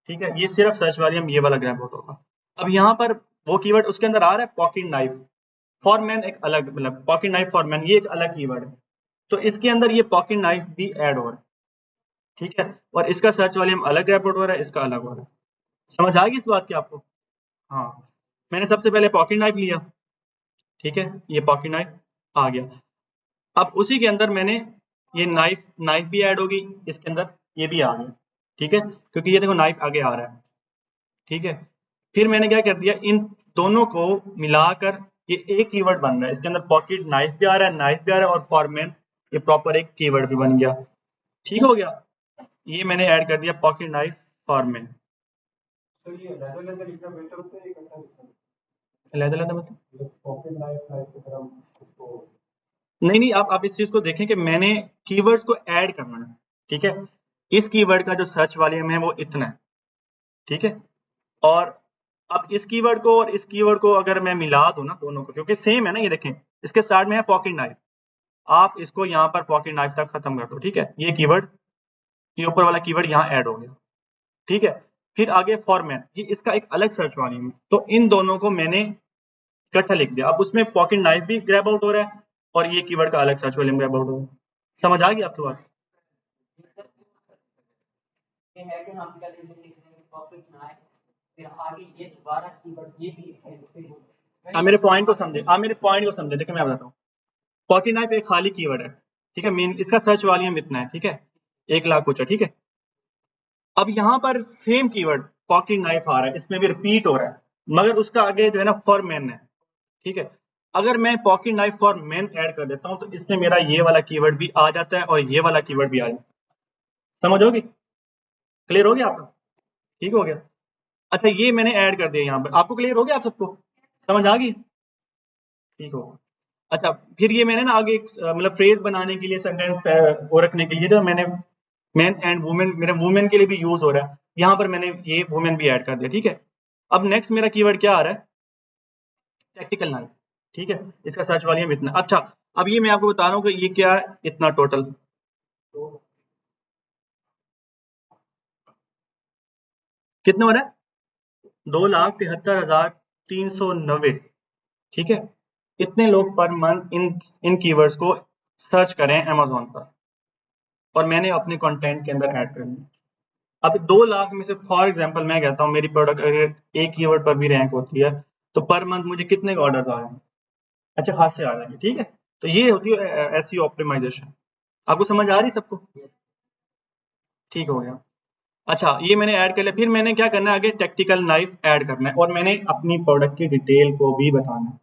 Speaker 1: ठीक है, ये सिर्फ सर्च वॉल्यूम ये वाला ग्रैब आउट होगा। अब यहाँ पर वो कीवर्ड उसके अंदर आ रहा है पॉकेट नाइफ, फॉर मैन एक अलग, मतलब पॉकेट नाइफ फॉर मैन ये एक अलग कीवर्ड है, तो इसके अंदर ये पॉकेट नाइफ भी ऐड हो रहा है। ठीक है, और इसका सर्च वॉल्यूम अलग ग्रैब आउट हो रहा है, इसका अलग हो रहा है। समझ आ गई इस बात की आपको? हाँ, मैंने सबसे पहले पॉकेट नाइफ लिया। ठीक है, ये पॉकेट नाइफ आ गया। अब उसी के अंदर मैंने ये नाइफ नाइफ भी ऐड होगी इसके अंदर, ये भी आ गया। ठीक है, क्योंकि ये देखो नाइफ आगे आ रहा है। ठीक है, फिर मैंने क्या कर दिया, इन दोनों को मिलाकर ये एक कीवर्ड बन रहा है। इसके अंदर पॉकेट नाइफ भी आ रहा है, नाइफ भी आ रहा है, और फॉरमैन ये प्रॉपर एक कीवर्ड भी बन गया। ठीक हो गया, ये मैंने ऐड कर दिया पॉकेट नाइफ फॉरमैन। तो ये लेदर लेदर लिखना बेटर होता है, इकट्ठा लिखना? लेदर लेदर मतलब पॉकेट नाइफ नाइफ की तरह उसको, नहीं नहीं, आप इस चीज को देखें कि मैंने कीवर्ड्स को ऐड करना है। ठीक है, इस कीवर्ड का जो सर्च वॉल्यूम है वो इतना है। ठीक है, और अब इस कीवर्ड को और इस कीवर्ड को अगर मैं मिला दूं ना दोनों को, क्योंकि सेम है ना, ये देखें इसके स्टार्ट में है पॉकेट नाइफ, आप इसको यहाँ पर पॉकेट नाइफ तक खत्म कर दो। ठीक है, ये कीवर्ड, ये ऊपर वाला कीवर्ड यहाँ ऐड हो गया। ठीक है, फिर आगे फॉरमैन, ये इसका एक अलग सर्च वॉल्यूम है, तो इन दोनों को मैंने इकट्ठा लिख दिया। अब उसमें पॉकेट नाइफ भी ग्रैब आउट हो रहा है और ये कीवर्ड का अलग सर्च वॉल्यूम ग्रैब आउट हो रहा है। समझ आ गई आपकी बात? ये है कि हम पहले ये लिख देंगे पॉकेट नाइफ, फिर आगे ये दोबारा कीवर्ड ये भी लिखेंगे। आप मेरे पॉइंट को समझे, आप मेरे पॉइंट को समझे। देखिए मैं बताता हूँ, पॉकेट नाइफ एक खाली कीवर्ड है। ठीक है, मेन इसका सर्च वॉल्यूम इतना है। ठीक है, 1,00,000 कुछ है। ठीक है, अब यहाँ पर सेम कीवर्ड पॉकेट नाइफ आ रहा है, इसमें भी रिपीट हो रहा है, मगर उसका आगे जो है ना फॉर मैन है। ठीक है, अगर मैं pocket knife for man add कर देता हूँ तो इसमें मेरा ये वाला कीवर्ड भी आ जाता है और ये वाला कीवर्ड भी आ जाता है। समझ होगी? क्लियर हो गया आपका? ठीक हो गया। अच्छा, ये मैंने ऐड कर दिया यहाँ पर, आपको क्लियर हो गया? आप सबको समझ आ गई? ठीक हो। अच्छा, फिर ये मैंने ना आगे मतलब फ्रेज बनाने के लिए, सेंटेंस वो रखने के लिए, जो मैंने मैन एंड वुमेन, मेरे वुमेन के लिए भी यूज हो रहा है, यहाँ पर मैंने ये वुमेन भी ऐड कर दिया। ठीक है, अब नेक्स्ट मेरा कीवर्ड क्या आ रहा है, टैक्टिकल नाइफ। ठीक है, इसका सर्च वॉल्यूम इतना। अच्छा, अब ये मैं आपको बता रहा हूँ कि ये क्या है, इतना टोटल कितना हो रहा है, 2,73,390। ठीक है, इतने लोग पर मंथ इन कीवर्ड्स को सर्च करें अमेजोन पर, और मैंने अपने कंटेंट के अंदर ऐड करनी है। अब 2,00,000 में से फॉर एग्जांपल मैं कहता हूँ मेरी प्रोडक्ट अगर एक कीवर्ड पर भी रैंक होती है, तो पर मंथ मुझे कितने ऑर्डर्स आ रहे हैं? अच्छा खासे आ रहे हैं। ठीक है, तो ये होती है ऐसी ऑप्टिमाइजेशन। आपको समझ आ रही सबको? ठीक हो गया। अच्छा, ये मैंने ऐड कर लिया, फिर मैंने क्या करना है, आगे टैक्टिकल नाइफ ऐड करना है, और मैंने अपनी प्रोडक्ट की डिटेल को भी बताना है।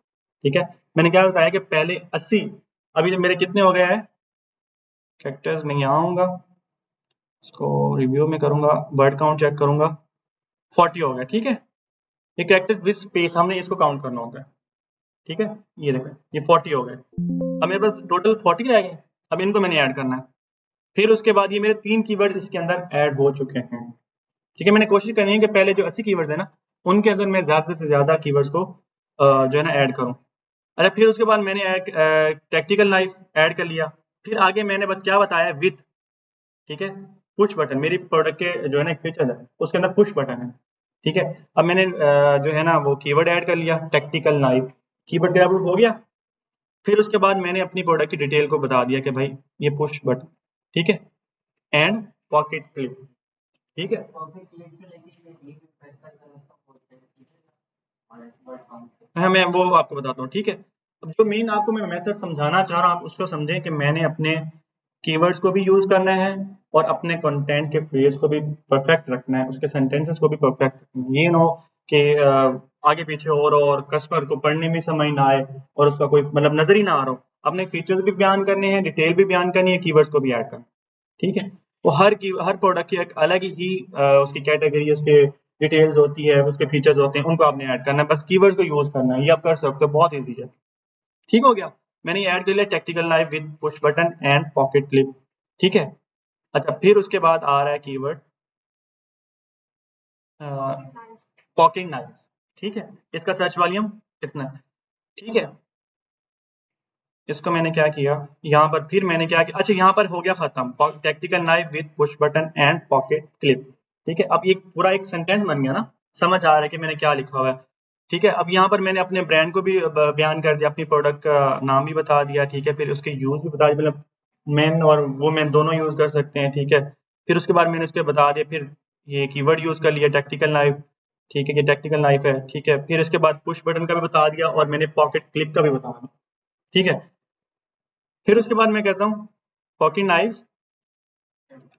Speaker 1: ठीक है, मैंने क्या बताया कि पहले 80, अभी जो मेरे कितने हो गए हैं कैरेक्टर्स, मैं यहाँ आऊंगा, इसको रिव्यू में करूंगा, वर्ड काउंट चेक करूंगा, 40 हो गया। ठीक है, ये कैरेक्टर्स विद स्पेस हमने इसको काउंट करना होता है। ठीक है, ये देखो ये 40 हो गए। अब मेरे पास टोटल 40 रह गए, अब इनको मैंने ऐड करना है। फिर उसके बाद ये मेरे 3 कीवर्ड इसके अंदर ऐड हो चुके हैं। ठीक है, मैंने कोशिश करनी है कि पहले जो 80 कीवर्ड्स है ना, उनके अंदर मैं ज़्यादा से ज़्यादा कीवर्ड्स को जो है ना ऐड करूँ। अच्छा, फिर उसके बाद मैंने टैक्टिकल नाइफ ऐड कर लिया। फिर आगे मैंने क्या बताया, विथ। ठीक है, पुश बटन, मेरी प्रोडक्ट के जो है ना एक फीचर है, उसके अंदर पुश बटन है। ठीक है, अब मैंने जो है ना वो कीवर्ड ऐड कर लिया, टैक्टिकल नाइफ, कीवर्ड ग्रैब हो गया। फिर उसके बाद मैंने अपनी प्रोडक्ट की डिटेल को बता दिया कि भाई ये पुश बटन। ठीक है, एंड पॉकेट क्लिप। ठीक है, हाँ मैं वो आपको बताता हूँ। ठीक है, अब जो मेन आपको मैं मेथड समझाना चाह रहा हूँ, आप उसको समझें कि मैंने अपने कीवर्ड्स को भी यूज करना है और अपने कंटेंट के फ्रेज को भी परफेक्ट रखना है, उसके सेंटेंसेस को भी परफेक्ट रखना है। ये ना हो कि आगे पीछे और कस्टमर को पढ़ने में समझ ना आए और उसका कोई मतलब नजर ही ना आ रहा हो। अपने फीचर्स भी बयान करने हैं, डिटेल भी बयान करनी है, कीवर्ड्स को भी ऐड करना है, ठीक है। वो हर प्रोडक्ट की एक अलग ही उसकी कैटेगरी, उसके डिटेल्स होती है, उसके फीचर्स होते हैं, उनको आपने ऐड करना है, बस कीवर्ड्स को यूज करना है, ये आप कर सकते हो, बहुत ईजी है। ठीक हो गया, मैंने ये ऐड कर लिया tactical knife with push button and pocket clip, ठीक है। अच्छा, फिर उसके बाद आ रहा है कीवर्ड पॉकेट नाइफ, ठीक है। इसका सर्च वॉल्यूम कितना है, ठीक है। इसको मैंने क्या किया, यहाँ पर फिर मैंने क्या किया, अच्छा यहाँ पर हो गया खत्म, tactical knife with push button and pocket clip, ठीक है। अब ये पूरा एक सेंटेंस बन गया ना, समझ आ रहा है कि मैंने क्या लिखा हुआ है, ठीक है। अब यहाँ पर मैंने अपने ब्रांड को भी बयान कर दिया, अपनी प्रोडक्ट का नाम भी बता दिया, ठीक है। फिर उसके यूज भी बता दिया, मतलब मेन और वुमेन दोनों यूज कर सकते हैं, ठीक है। फिर उसके बाद मैंने उसके बता दिया, फिर ये कीवर्ड यूज कर लिया टैक्टिकल नाइफ, ठीक है, ये टैक्टिकल नाइफ है, ठीक है। फिर इसके बाद पुश बटन का भी बता दिया और मैंने पॉकेट क्लिप का भी बता दिया, ठीक है। फिर उसके बाद मैं कहता हूँ पॉकेट नाइफ,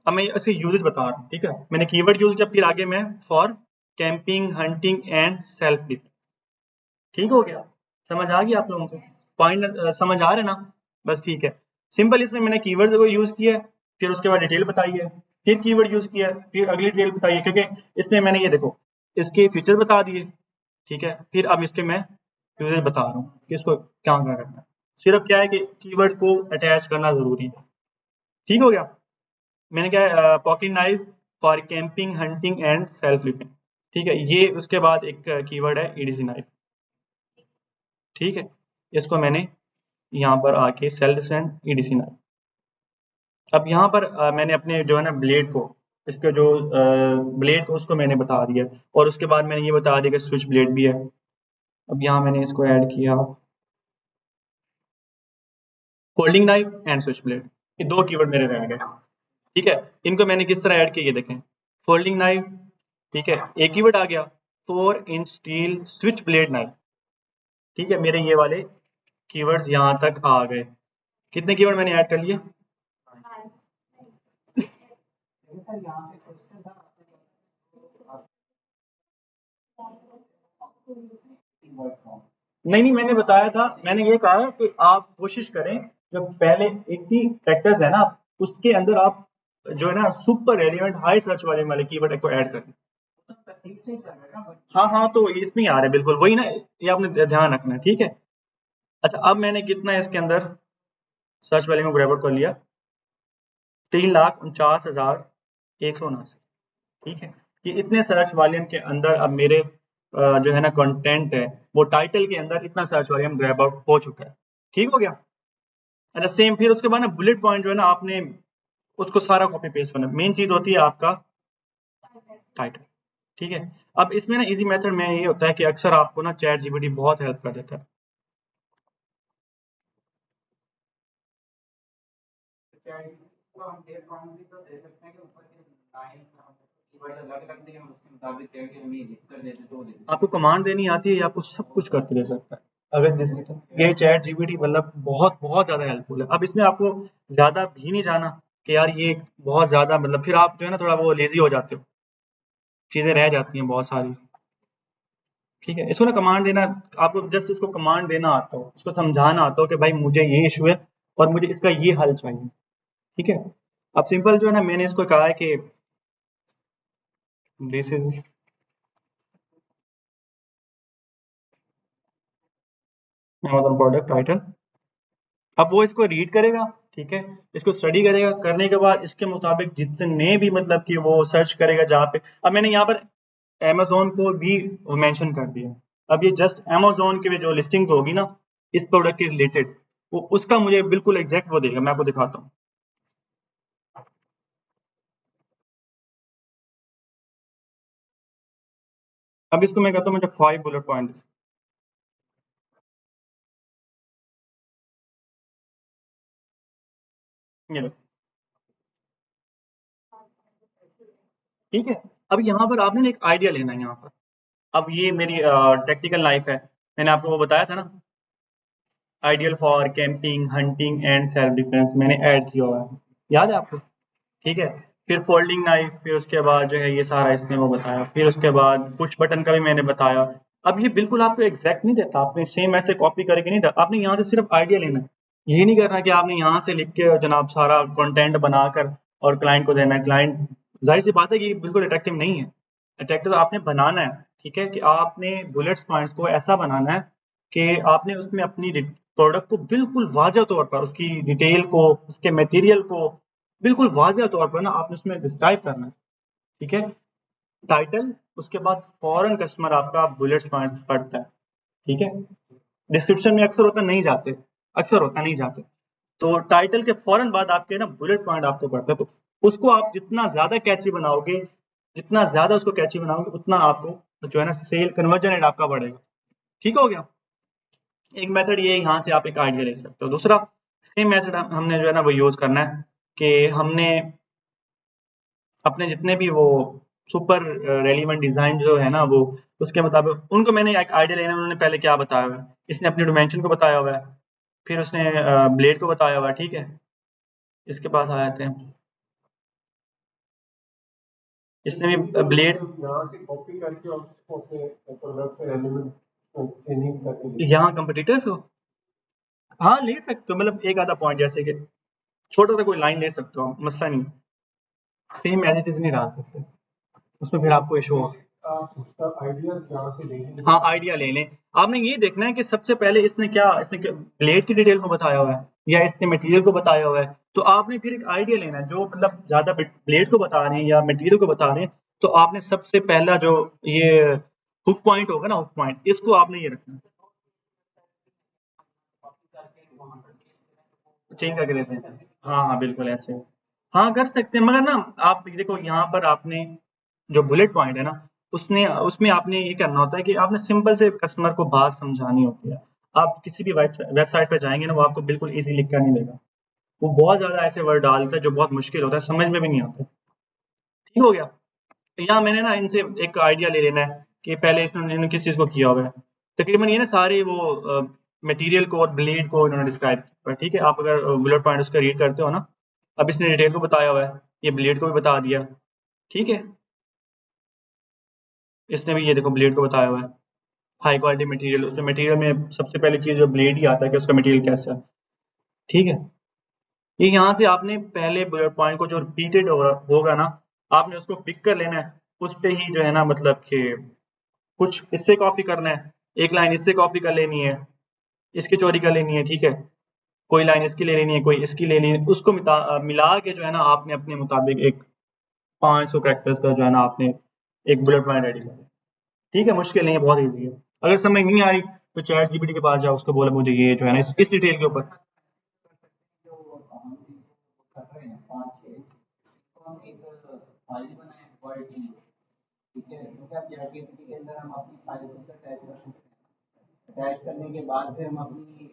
Speaker 1: अब मैं इसके यूजेस बता रहा हूँ, ठीक है। मैंने कीवर्ड यूज किया, फिर आगे मैं for camping, hunting and self defence, ठीक हो गया, समझ आ गया आप लोगों को, पॉइंट समझ आ रहे ना, बस ठीक है। सिंपल, इसमें मैंने कीवर्ड को यूज किया है, फिर उसके बाद डिटेल बताई है, फिर कीवर्ड यूज किया है, फिर अगली डिटेल बताई है, क्योंकि इसमें मैंने ये देखो इसके फीचर बता दिए, ठीक है। फिर अब इसके मैं यूजेस बता रहा हूँ कि इसको क्या क्या करना है, सिर्फ क्या है कि कीवर्ड को अटैच करना जरूरी है, ठीक हो गया। मैंने क्या pocket knife for camping, hunting and self defence, ठीक है। ये उसके बाद एक कीवर्ड है ईडीसी नाइफ, ठीक है। इसको मैंने यहाँ पर आके सेल्फ डिफेंस ईडीसी नाइफ, अब यहाँ पर मैंने अपने जो है ना ब्लेड को, इसके जो ब्लेड को उसको मैंने बता दिया, और उसके बाद मैंने ये बता दिया कि स्विच ब्लेड भी है। अब यहाँ मैंने इसको ऐड किया folding knife and switch blade, ये दो कीवर्ड मेरे रह गए, ठीक है। इनको मैंने किस तरह ऐड किया ये देखें, फोल्डिंग नाइफ, ठीक है, एक कीवर्ड आ गया, 4-inch steel switch blade knife, ठीक है। मेरे ये वाले कीवर्ड्स यहाँ तक आ गए, कितने कीवर्ड मैंने ऐड कर लिए, नहीं, मैंने बताया था, मैंने ये कहा कि आप कोशिश करें, जब पहले एक ही फैक्टर्स है ना, उसके अंदर आप जो है ना सुपर रेलिवेंट हाई सर्च वाले कीवर्ड को ऐड करें। हाँ हाँ, तो इसमें ही आ रहा है बिल्कुल वही ना, ये आपने ध्यान रखना है, ठीक है। अच्छा, अब मैंने कितना है इसके अंदर सर्च वैल्यू में ग्रैब आउट कर लिया, 3,49,179, ठीक है। ये इतने सर्च वॉल्यूम के अंदर अब मेरे जो है ना कंटेंट है, वो टाइटल के अंदर इतना सर्च वॉल्यूम ग्रैब आउट हो चुका है, ठीक हो गया। अच्छा, सेम फिर उसके बाद ना बुलेट पॉइंट जो है ना, आपने उसको सारा कॉपी पेस्ट करना, मेन चीज होती है आपका टाइटल, ठीक है। अब इसमें ना इजी मेथड में ये होता है कि अक्सर आपको ना चैट जीपीटी बहुत हेल्प कर देता है। आपको कमांड देनी आती है, आपको सब कुछ करके दे सकता है, अगर ये चैट जीपीटी मतलब बहुत बहुत ज्यादा हेल्पफुल है। अब इसमें आपको ज्यादा भी नहीं जाना कि यार ये बहुत ज्यादा, मतलब फिर आप जो है ना थोड़ा वो लेजी हो जाते हो, चीजें रह जाती हैं बहुत सारी, ठीक है। इसको ना कमांड देना, आपको जस्ट इसको कमांड देना आता हो, इसको समझाना आता हो कि भाई मुझे ये इशू है और मुझे इसका ये हल चाहिए, ठीक है। अब सिंपल जो है ना, मैंने इसको कहा है कि this is Amazon product title, अब वो इसको रीड करेगा, ठीक है, इसको स्टडी करेगा, करने के बाद इसके मुताबिक जितने भी मतलब कि वो सर्च करेगा जहाँ पे, अब मैंने यहाँ पर अमेज़न को भी मेंशन कर दिया, अब ये जस्ट अमेज़न की जो लिस्टिंग होगी ना इस प्रोडक्ट के रिलेटेड, वो उसका मुझे बिल्कुल एग्जैक्ट वो देगा, मैं आपको दिखाता हूँ। अब इसको मैं कहता हूँ मुझे 5 बुलेट पॉइंट, ये लो, ठीक है। अब यहाँ पर आपने एक आइडिया लेना है यहाँ पर, अब ये मेरी टेक्निकल लाइफ है, मैंने आपको वो बताया था ना, ideal for camping, hunting and self defence, मैंने ऐड किया हुआ है, याद है आपको, ठीक है। फिर फोल्डिंग नाइफ, फिर उसके बाद जो है ये सारा इसने वो बताया, फिर उसके बाद पुश बटन का भी मैंने बताया। अब ये बिल्कुल आपको एग्जैक्ट नहीं देता, आपने सेम ऐसे कॉपी करके नहीं, आपने यहाँ से सिर्फ आइडिया लेना है ये नहीं करना कि आपने यहाँ से लिख के जनाब सारा कंटेंट बनाकर और क्लाइंट को देना है। क्लाइंट ज़ाहिर सी बात है कि बिल्कुल अट्रैक्टिव नहीं है। अट्रैक्टिव आपने बनाना है, ठीक है? कि आपने बुलेट्स पॉइंट्स को ऐसा बनाना है कि आपने उसमें अपनी प्रोडक्ट को बिल्कुल वाज़ह तौर पर उसकी डिटेल को, उसके मटेरियल को बिल्कुल वाज़ह तौर पर ना आपने उसमें डिस्क्राइब करना है, ठीक है? टाइटल, उसके बाद फ़ौरन कस्टमर आपका बुलेट्स पॉइंट पढ़ता है, ठीक है? डिस्क्रिप्शन में अक्सर होता नहीं जाते, अक्सर होता नहीं जाते। तो टाइटल के फ़ौरन बाद आपके ना बुलेट पॉइंट आपको पढ़ता है, तो उसको आप जितना ज़्यादा कैची बनाओगे, जितना ज़्यादा उसको कैची बनाओगे, उतना आपको जो है ना सेल कन्वर्जन रेट आपका बढ़ेगा। ठीक हो गया? एक मेथड ये है, यहाँ से आप एक आइडिया ले सकते हो। दूसरा सेम मेथड हमने जो है ना वो यूज़ करना है कि हमने अपने जितने भी वो सुपर रेलिवेंट डिज़ाइन जो है ना वो उसके मुताबिक उनको मैंने एक आइडिया लेना है, उन्होंने पहले क्या बताया हुआ है। इसने अपने डिमेंशन को बताया हुआ है, फिर उसने ब्लेड को बताया हुआ है, ठीक है? इसके पास आ जाते हैं। इसने भी ब्लेड
Speaker 2: यहाँ से कॉपी करके और उसको अपने प्रोडक्ट से रेलेवेंट चेंजिंग करके
Speaker 1: यहाँ कंपटीटर्स को हाँ ले सकते हो, मतलब एक आधा पॉइंट जैसे कि छोटा सा कोई लाइन ले सकते हो, मसला नहीं। सेम एज इट इज नहीं डाल सकते, उसमें फिर आपको इशू होगा।
Speaker 2: आप उसका आइडिया यहाँ से ले लेंगे।
Speaker 1: हाँ आइडिया ले लें। आपने ये देखना है कि सबसे पहले इसने ब्लेड की डिटेल को बताया हुआ है या इसने मटेरियल को बताया हुआ है, तो आपने फिर एक आइडिया लेना है जो मतलब ज्यादा ब्लेड को बता रहे हैं या मटेरियल को बता रहे हैं, तो आपने सबसे पहला जो ये हुक पॉइंट होगा ना, हुक पॉइंट इसको आपने ये रखना है। चेंज करके देते हैं, हाँ हाँ बिल्कुल ऐसे। हाँ कर सकते हैं, मगर ना आप देखो यहाँ पर आपने जो बुलेट पॉइंट है ना उसने उसमें आपने ये करना होता है कि आपने सिंपल से कस्टमर को बात समझानी होती है। आप किसी भी वेबसाइट पे जाएंगे ना वो आपको बिल्कुल इजी लिख कर नहीं देगा, वो बहुत ज्यादा ऐसे वर्ड डालता है जो बहुत मुश्किल होता है, समझ में भी नहीं आता। ठीक हो गया? तो यहाँ मैंने ना इनसे एक आइडिया ले लेना है कि पहले इन्होंने किस चीज़ को किया हुआ है। तकरीबन ये ना सारे वो मटेरियल को और ब्लेड को इन्होंने डिस्क्राइब किया है, ठीक है? आप अगर बुलेट पॉइंट उसका रीड करते हो ना, अब इसने डिटेल को बताया हुआ है, ये ब्लेड को भी बता दिया, ठीक है? इसने भी ये देखो ब्लेड को बताया हुआ है, हाई क्वालिटी मटेरियल, उसमें मटेरियल में सबसे पहली चीज़ जो ब्लेड ही आता है कि उसका मटेरियल कैसा है, ठीक है? ये यहाँ से आपने पहले बुलेट पॉइंट को जो रिपीटेड होगा ना, आपने उसको पिक कर लेना है, उस पे ही जो है ना मतलब कि कुछ इससे कॉपी करना है, एक लाइन इससे कॉपी कर लेनी है, इसकी चोरी कर लेनी है, ठीक है? कोई लाइन इसकी ले लेनी है, कोई इसकी ले लेनी है, उसको मिला के जो है ना आपने अपने मुताबिक एक 500 कैरेक्टर्स का जो है ना आपने एक बुलेट पॉइंट रेडी कर लिया। ठीक है? मुश्किल नहीं है, बहुत ईजी है। अगर समझ नहीं आ रही तो चैट जीपीटी के पास जाओ, उसको बोलो मुझे ये जो है ना इस डिटेल के ऊपर।
Speaker 3: अटैच करने के बाद फिर हम अपनी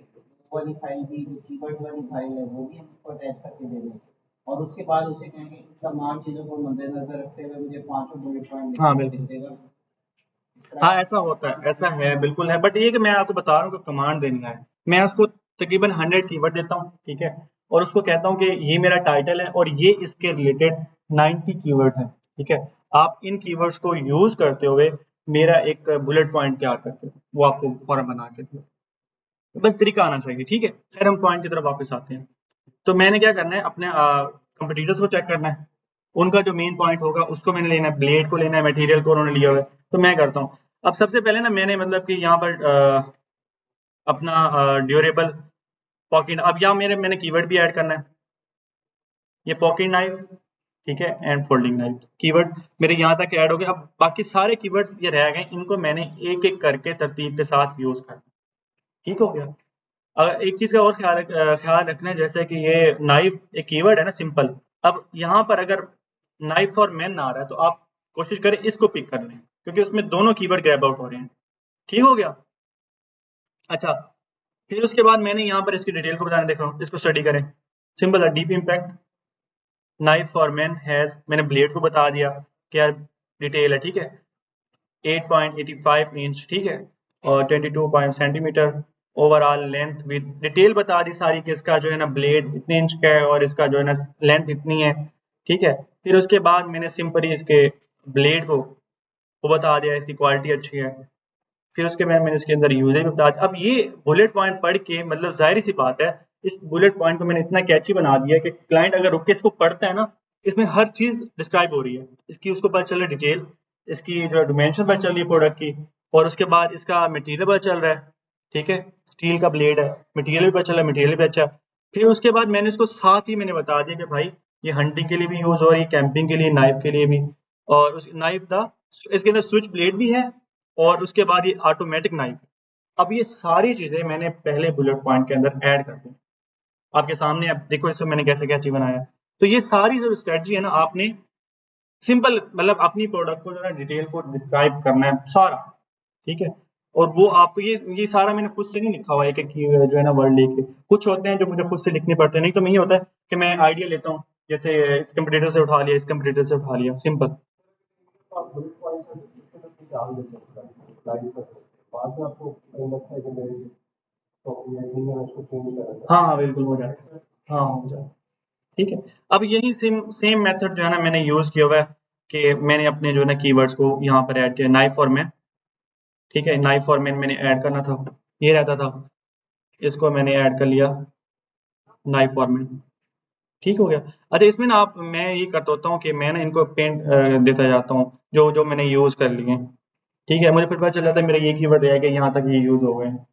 Speaker 3: वो वाली फाइल भी जो कीवर्ड वाली फाइल है वो भी हम उसको अटैच करके दे दें और उसके बाद उसे कहेंगे इन तमाम चीज़ों को मद्देनजर रखते हुए मुझे 500 बुलेट पॉइंट
Speaker 1: हाँ
Speaker 3: लिख
Speaker 1: बिल्कुल,
Speaker 3: देगा।
Speaker 1: हाँ ऐसा होता है, ऐसा है, बिल्कुल है, बट ये कि मैं आपको बता रहा हूँ कि कमांड देनी है। मैं उसको तकरीबन 100 कीवर्ड देता हूँ, ठीक है? और उसको कहता हूँ कि ये मेरा टाइटल है और ये इसके रिलेटेड 90 कीवर्ड है, ठीक है? आप इन कीवर्ड्स को यूज करते हुए मेरा एक बुलेट पॉइंट तैयार करते हो, वो आपको फौरन बना के दो। बस तरीका आना चाहिए, ठीक है? फिर हम पॉइंट की तरफ वापस आते हैं। तो मैंने क्या करना है, अपने कंपटीटर्स को चेक करना है, उनका जो मेन पॉइंट होगा उसको मैंने लेना है, ब्लेड को लेना है, मटेरियल को उन्होंने लिया हुआ है, तो मैं करता हूँ। अब सबसे पहले ना मैंने मतलब कि यहाँ पर अपना ड्यूरेबल पॉकेट, अब यहाँ मैंने कीवर्ड भी ऐड करना है, ये पॉकेट नाइफ, ठीक है? एंड फोल्डिंग नाइफ कीवर्ड मेरे यहाँ तक ऐड हो गए। अब बाकी सारे कीवर्ड्स ये रह गए, इनको मैंने एक एक करके तरतीब के साथ यूज करना। ठीक हो गया? एक चीज का और ख्याल रखना है, जैसे कि ये नाइफ एक कीवर्ड है ना, सिंपल। अब यहाँ पर अगर नाइफ और मैन आ रहा है तो आप कोशिश करें इसको पिक कर लें, क्योंकि उसमें दोनों कीवर्ड ग्रैब आउट हो रहे हैं। ठीक हो गया? अच्छा, फिर उसके बाद मैंने यहाँ पर इसकी डिटेल को बताना, देखो इसको स्टडी करें। सिंपल है, deep impact knife for man has, मैंने ब्लेड को बता दिया क्या डिटेल है, ठीक है? 8.85 इंच, ठीक है? और 22 centimetre overall length, with detail बता दी सारी कि इसका जो है ना ब्लेड इतने इंच का है और इसका जो है ना लेंथ इतनी है, ठीक है? फिर उसके बाद मैंने सिंपली इसके ब्लेड को वो बता दिया, इसकी क्वालिटी अच्छी है। फिर उसके बाद मैंने इसके अंदर यूजेज भी बता दिया। अब ये बुलेट पॉइंट पढ़ के मतलब जाहिर सी बात है इस बुलेट पॉइंट को मैंने इतना कैची बना दिया है कि क्लाइंट अगर रुक के इसको पढ़ता है ना, इसमें हर चीज़ डिस्क्राइब हो रही है। इसकी उसको पता चल रहा है डिटेल, इसकी जो डिमेंशन पता चल रही है प्रोडक्ट की, और उसके बाद इसका मटेरियल पता चल रहा है, ठीक है? स्टील का ब्लेड है, मटेरियल भी पता चल रहा है, मटेरियल भी अच्छा है। फिर उसके बाद मैंने इसको साथ ही मैंने बता दिया कि भाई ये हंटिंग के लिए भी यूज़ हो रही है, कैंपिंग के लिए, नाइफ के लिए भी, और उस नाइफ का इसके अंदर स्विच ब्लेड भी है, और उसके बाद ये ऑटोमेटिक नाइफ है। अब ये सारी चीज़ें मैंने पहले बुलेट पॉइंट के अंदर ऐड कर दी। आपके सामने अब देखो इसमें मैंने कैसे क्या चीज़ बनाया है। तो ये सारी जो स्ट्रेटजी है ना, आपने सिंपल मतलब अपनी प्रोडक्ट को जो है डिटेल को डिस्क्राइब करना है सारा, ठीक है? और वो आपको ये सारा मैंने खुद से नहीं लिखा हुआ है कि जो है ना वर्ड लेके। कुछ होते हैं जो मुझे खुद से लिखने पड़ते हैं, नहीं तो मैं ये होता है कि मैं आइडिया लेता हूँ, जैसे इस कंप्यूटर से उठा लिया, इस कंप्यूटर से उठा लिया, सिंपल।
Speaker 2: आप बुलेट पॉइंट से डिस्क्रिप्शन में डाल देते हैं, स्लाइड पर बाद में आपको कहीं लगता है कि मेरे तो ये नहीं है, उसको चेंज करेंगे।
Speaker 1: हाँ, हाँ, बिल्कुल हो जाएगा। हाँ, हो जाएगा। ठीक है। अब यही सेम सेम मेथड जो है ना मैंने यूज़ किया हुआ है कि मैंने अपने जो है ना कीवर्ड्स को यहाँ पर ऐड किया, नाइफ और मैन, ठीक है? नाइफ और मैन मैंने ऐड करना था, ये रहता था, इसको मैंने ऐड कर लिया, नाइफ और मैन, ठीक हो गया। अच्छा, इसमें ना आप मैं ये करता होता हूँ कि मैं ना इनको पेंट देता जाता हूँ, जो जो मैंने यूज़ कर लिए हैं, ठीक है? मुझे फिर पता चल जाता है मेरा ये कीवर्ड रह गया, यहाँ तक ये यूज़ हो गए हैं।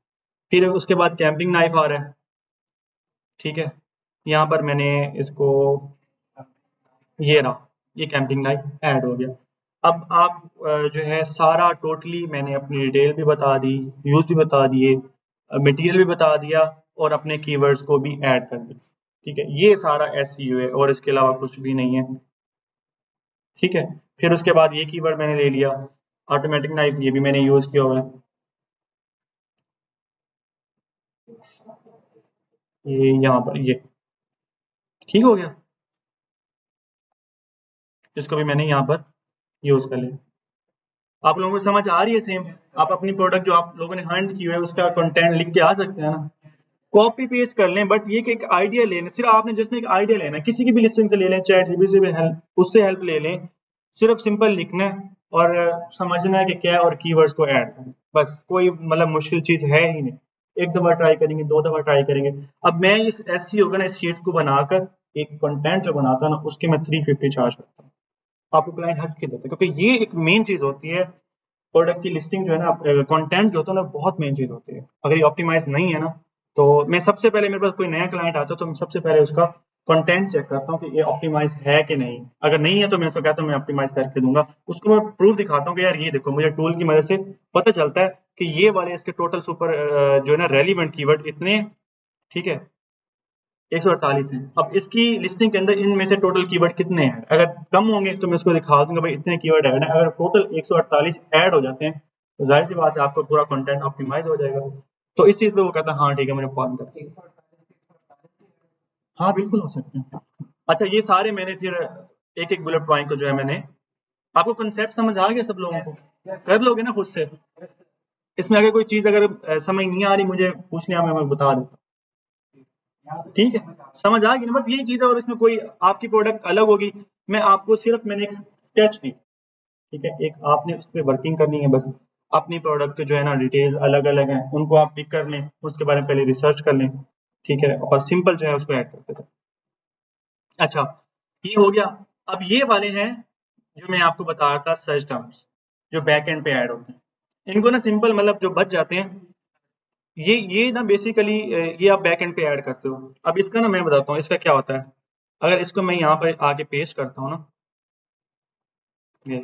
Speaker 1: फिर उसके बाद कैंपिंग नाइफ आ रहा है, ठीक है? यहाँ पर मैंने इसको, ये रहा, ये कैंपिंग नाइफ ऐड हो गया। अब आप जो है सारा टोटली मैंने अपनी डिटेल भी बता दी, यूज़ भी बता दिए, मटेरियल भी बता दिया, और अपने कीवर्ड्स को भी ऐड कर दिया, ठीक है? ये सारा एसईओ है और इसके अलावा कुछ भी नहीं है, ठीक है? फिर उसके बाद ये कीवर्ड मैंने ले लिया, ऑटोमेटिक नाइफ, ये भी मैंने यूज़ किया हुआ है, ये यहाँ पर ये, ठीक हो गया? इसको भी मैंने यहाँ पर यूज़ कर लिया। आप लोगों को समझ आ रही है सेम? आप अपनी प्रोडक्ट जो आप लोगों ने हंट की हुई है उसका कंटेंट लिख के आ सकते हैं ना, कॉपी पेस्ट कर लें, बट ये कि एक आइडिया लेना, सिर्फ आपने जिसने एक आइडिया लेना है, किसी की भी लिस्टिंग से ले लें, चैट जीपीटी से भी हेल्प, उससे हेल्प ले लें, सिर्फ सिंपल लिखना है और समझना है कि क्या है और कीवर्ड्स को ऐड करना है, बस। कोई मतलब मुश्किल चीज़ है ही नहीं। एक दफ़ा ट्राई करेंगे, 2 दफ़ा ट्राई करेंगे। अब मैं इस एसईओ का ना इस शीट को बनाकर एक कंटेंट जो बनाता हूँ ना, उसके मैं 350 चार्ज करता हूँ। आपको क्लाइंट हँस के देता है, क्योंकि ये एक मेन चीज़ होती है, प्रोडक्ट की लिस्टिंग जो है ना, कंटेंट जो होता है ना, बहुत मेन चीज़ होती है। अगर ये ऑप्टिमाइज़ नहीं है ना, तो मैं सबसे पहले, मेरे पास कोई नया क्लाइंट आता है तो मैं सबसे पहले उसका कंटेंट चेक करता हूँ कि ये ऑप्टिमाइज़ है कि नहीं। अगर नहीं है तो मैं उसको कहता हूँ मैं ऑप्टिमाइज़ करके दूँगा। उसको मैं प्रूफ दिखाता हूँ कि यार ये देखो, मुझे टूल की मदद से पता चलता है कि ये वाले इसके टोटल सुपर जो है ना रेलेवेंट कीवर्ड इतने हैं, ठीक है? 148 हैं। अब इसकी लिस्टिंग के अंदर इनमें से टोटल कीवर्ड कितने हैं? अगर कम होंगे तो मैं उसको दिखा दूँगा भाई इतने कीवर्ड ऐड हैं। अगर टोटल 148 ऐड हो जाते हैं, तो ज़ाहिर-सी बात है आपका पूरा कंटेंट ऑप्टिमाइज़ हो जाएगा। तो इस चीज़ पे वो कहता है हाँ ठीक है, मुझे फॉर्म कर। हाँ, बिल्कुल हो सकते हैं। अच्छा, ये सारे मैंने फिर एक-एक बुलेट पॉइंट को जो है मैंने, आपको कांसेप्ट समझ आ गया सब लोगों को? कर लोगे ना खुद से? इसमें अगर कोई चीज़ अगर समझ नहीं आ रही मुझे पूछने में, मैं बता देता हूँ। ठीक है? समझ आ गई ना? बस यही चीज़ है, और इसमें कोई आपकी प्रोडक्ट अलग होगी, मैं आपको सिर्फ मैंने एक स्केच दी, ठीक है? एक आपने उस पे वर्किंग करनी है बस। अपनी प्रोडक्ट के जो है ना डिटेल्स अलग-अलग हैं, उनको आप पिक कर लें, उसके बारे में पहले रिसर्च कर लें, ठीक है? और सिंपल जो है उसको ऐड करते जाओ। अच्छा, ये हो गया। अब ये वाले हैं जो मैं आपको बता रहा था, सर्च टर्म्स, जो बैक एंड पे ऐड होते हैं। इनको ना सिंपल मतलब जो बच जाते हैं, ये ना बेसिकली ये आप बैक एंड पे ऐड करते हो। अब इसका ना मैं बताता हूँ इसका क्या होता है। अगर इसको मैं यहाँ पर आके पेस्ट करता हूँ ना, ये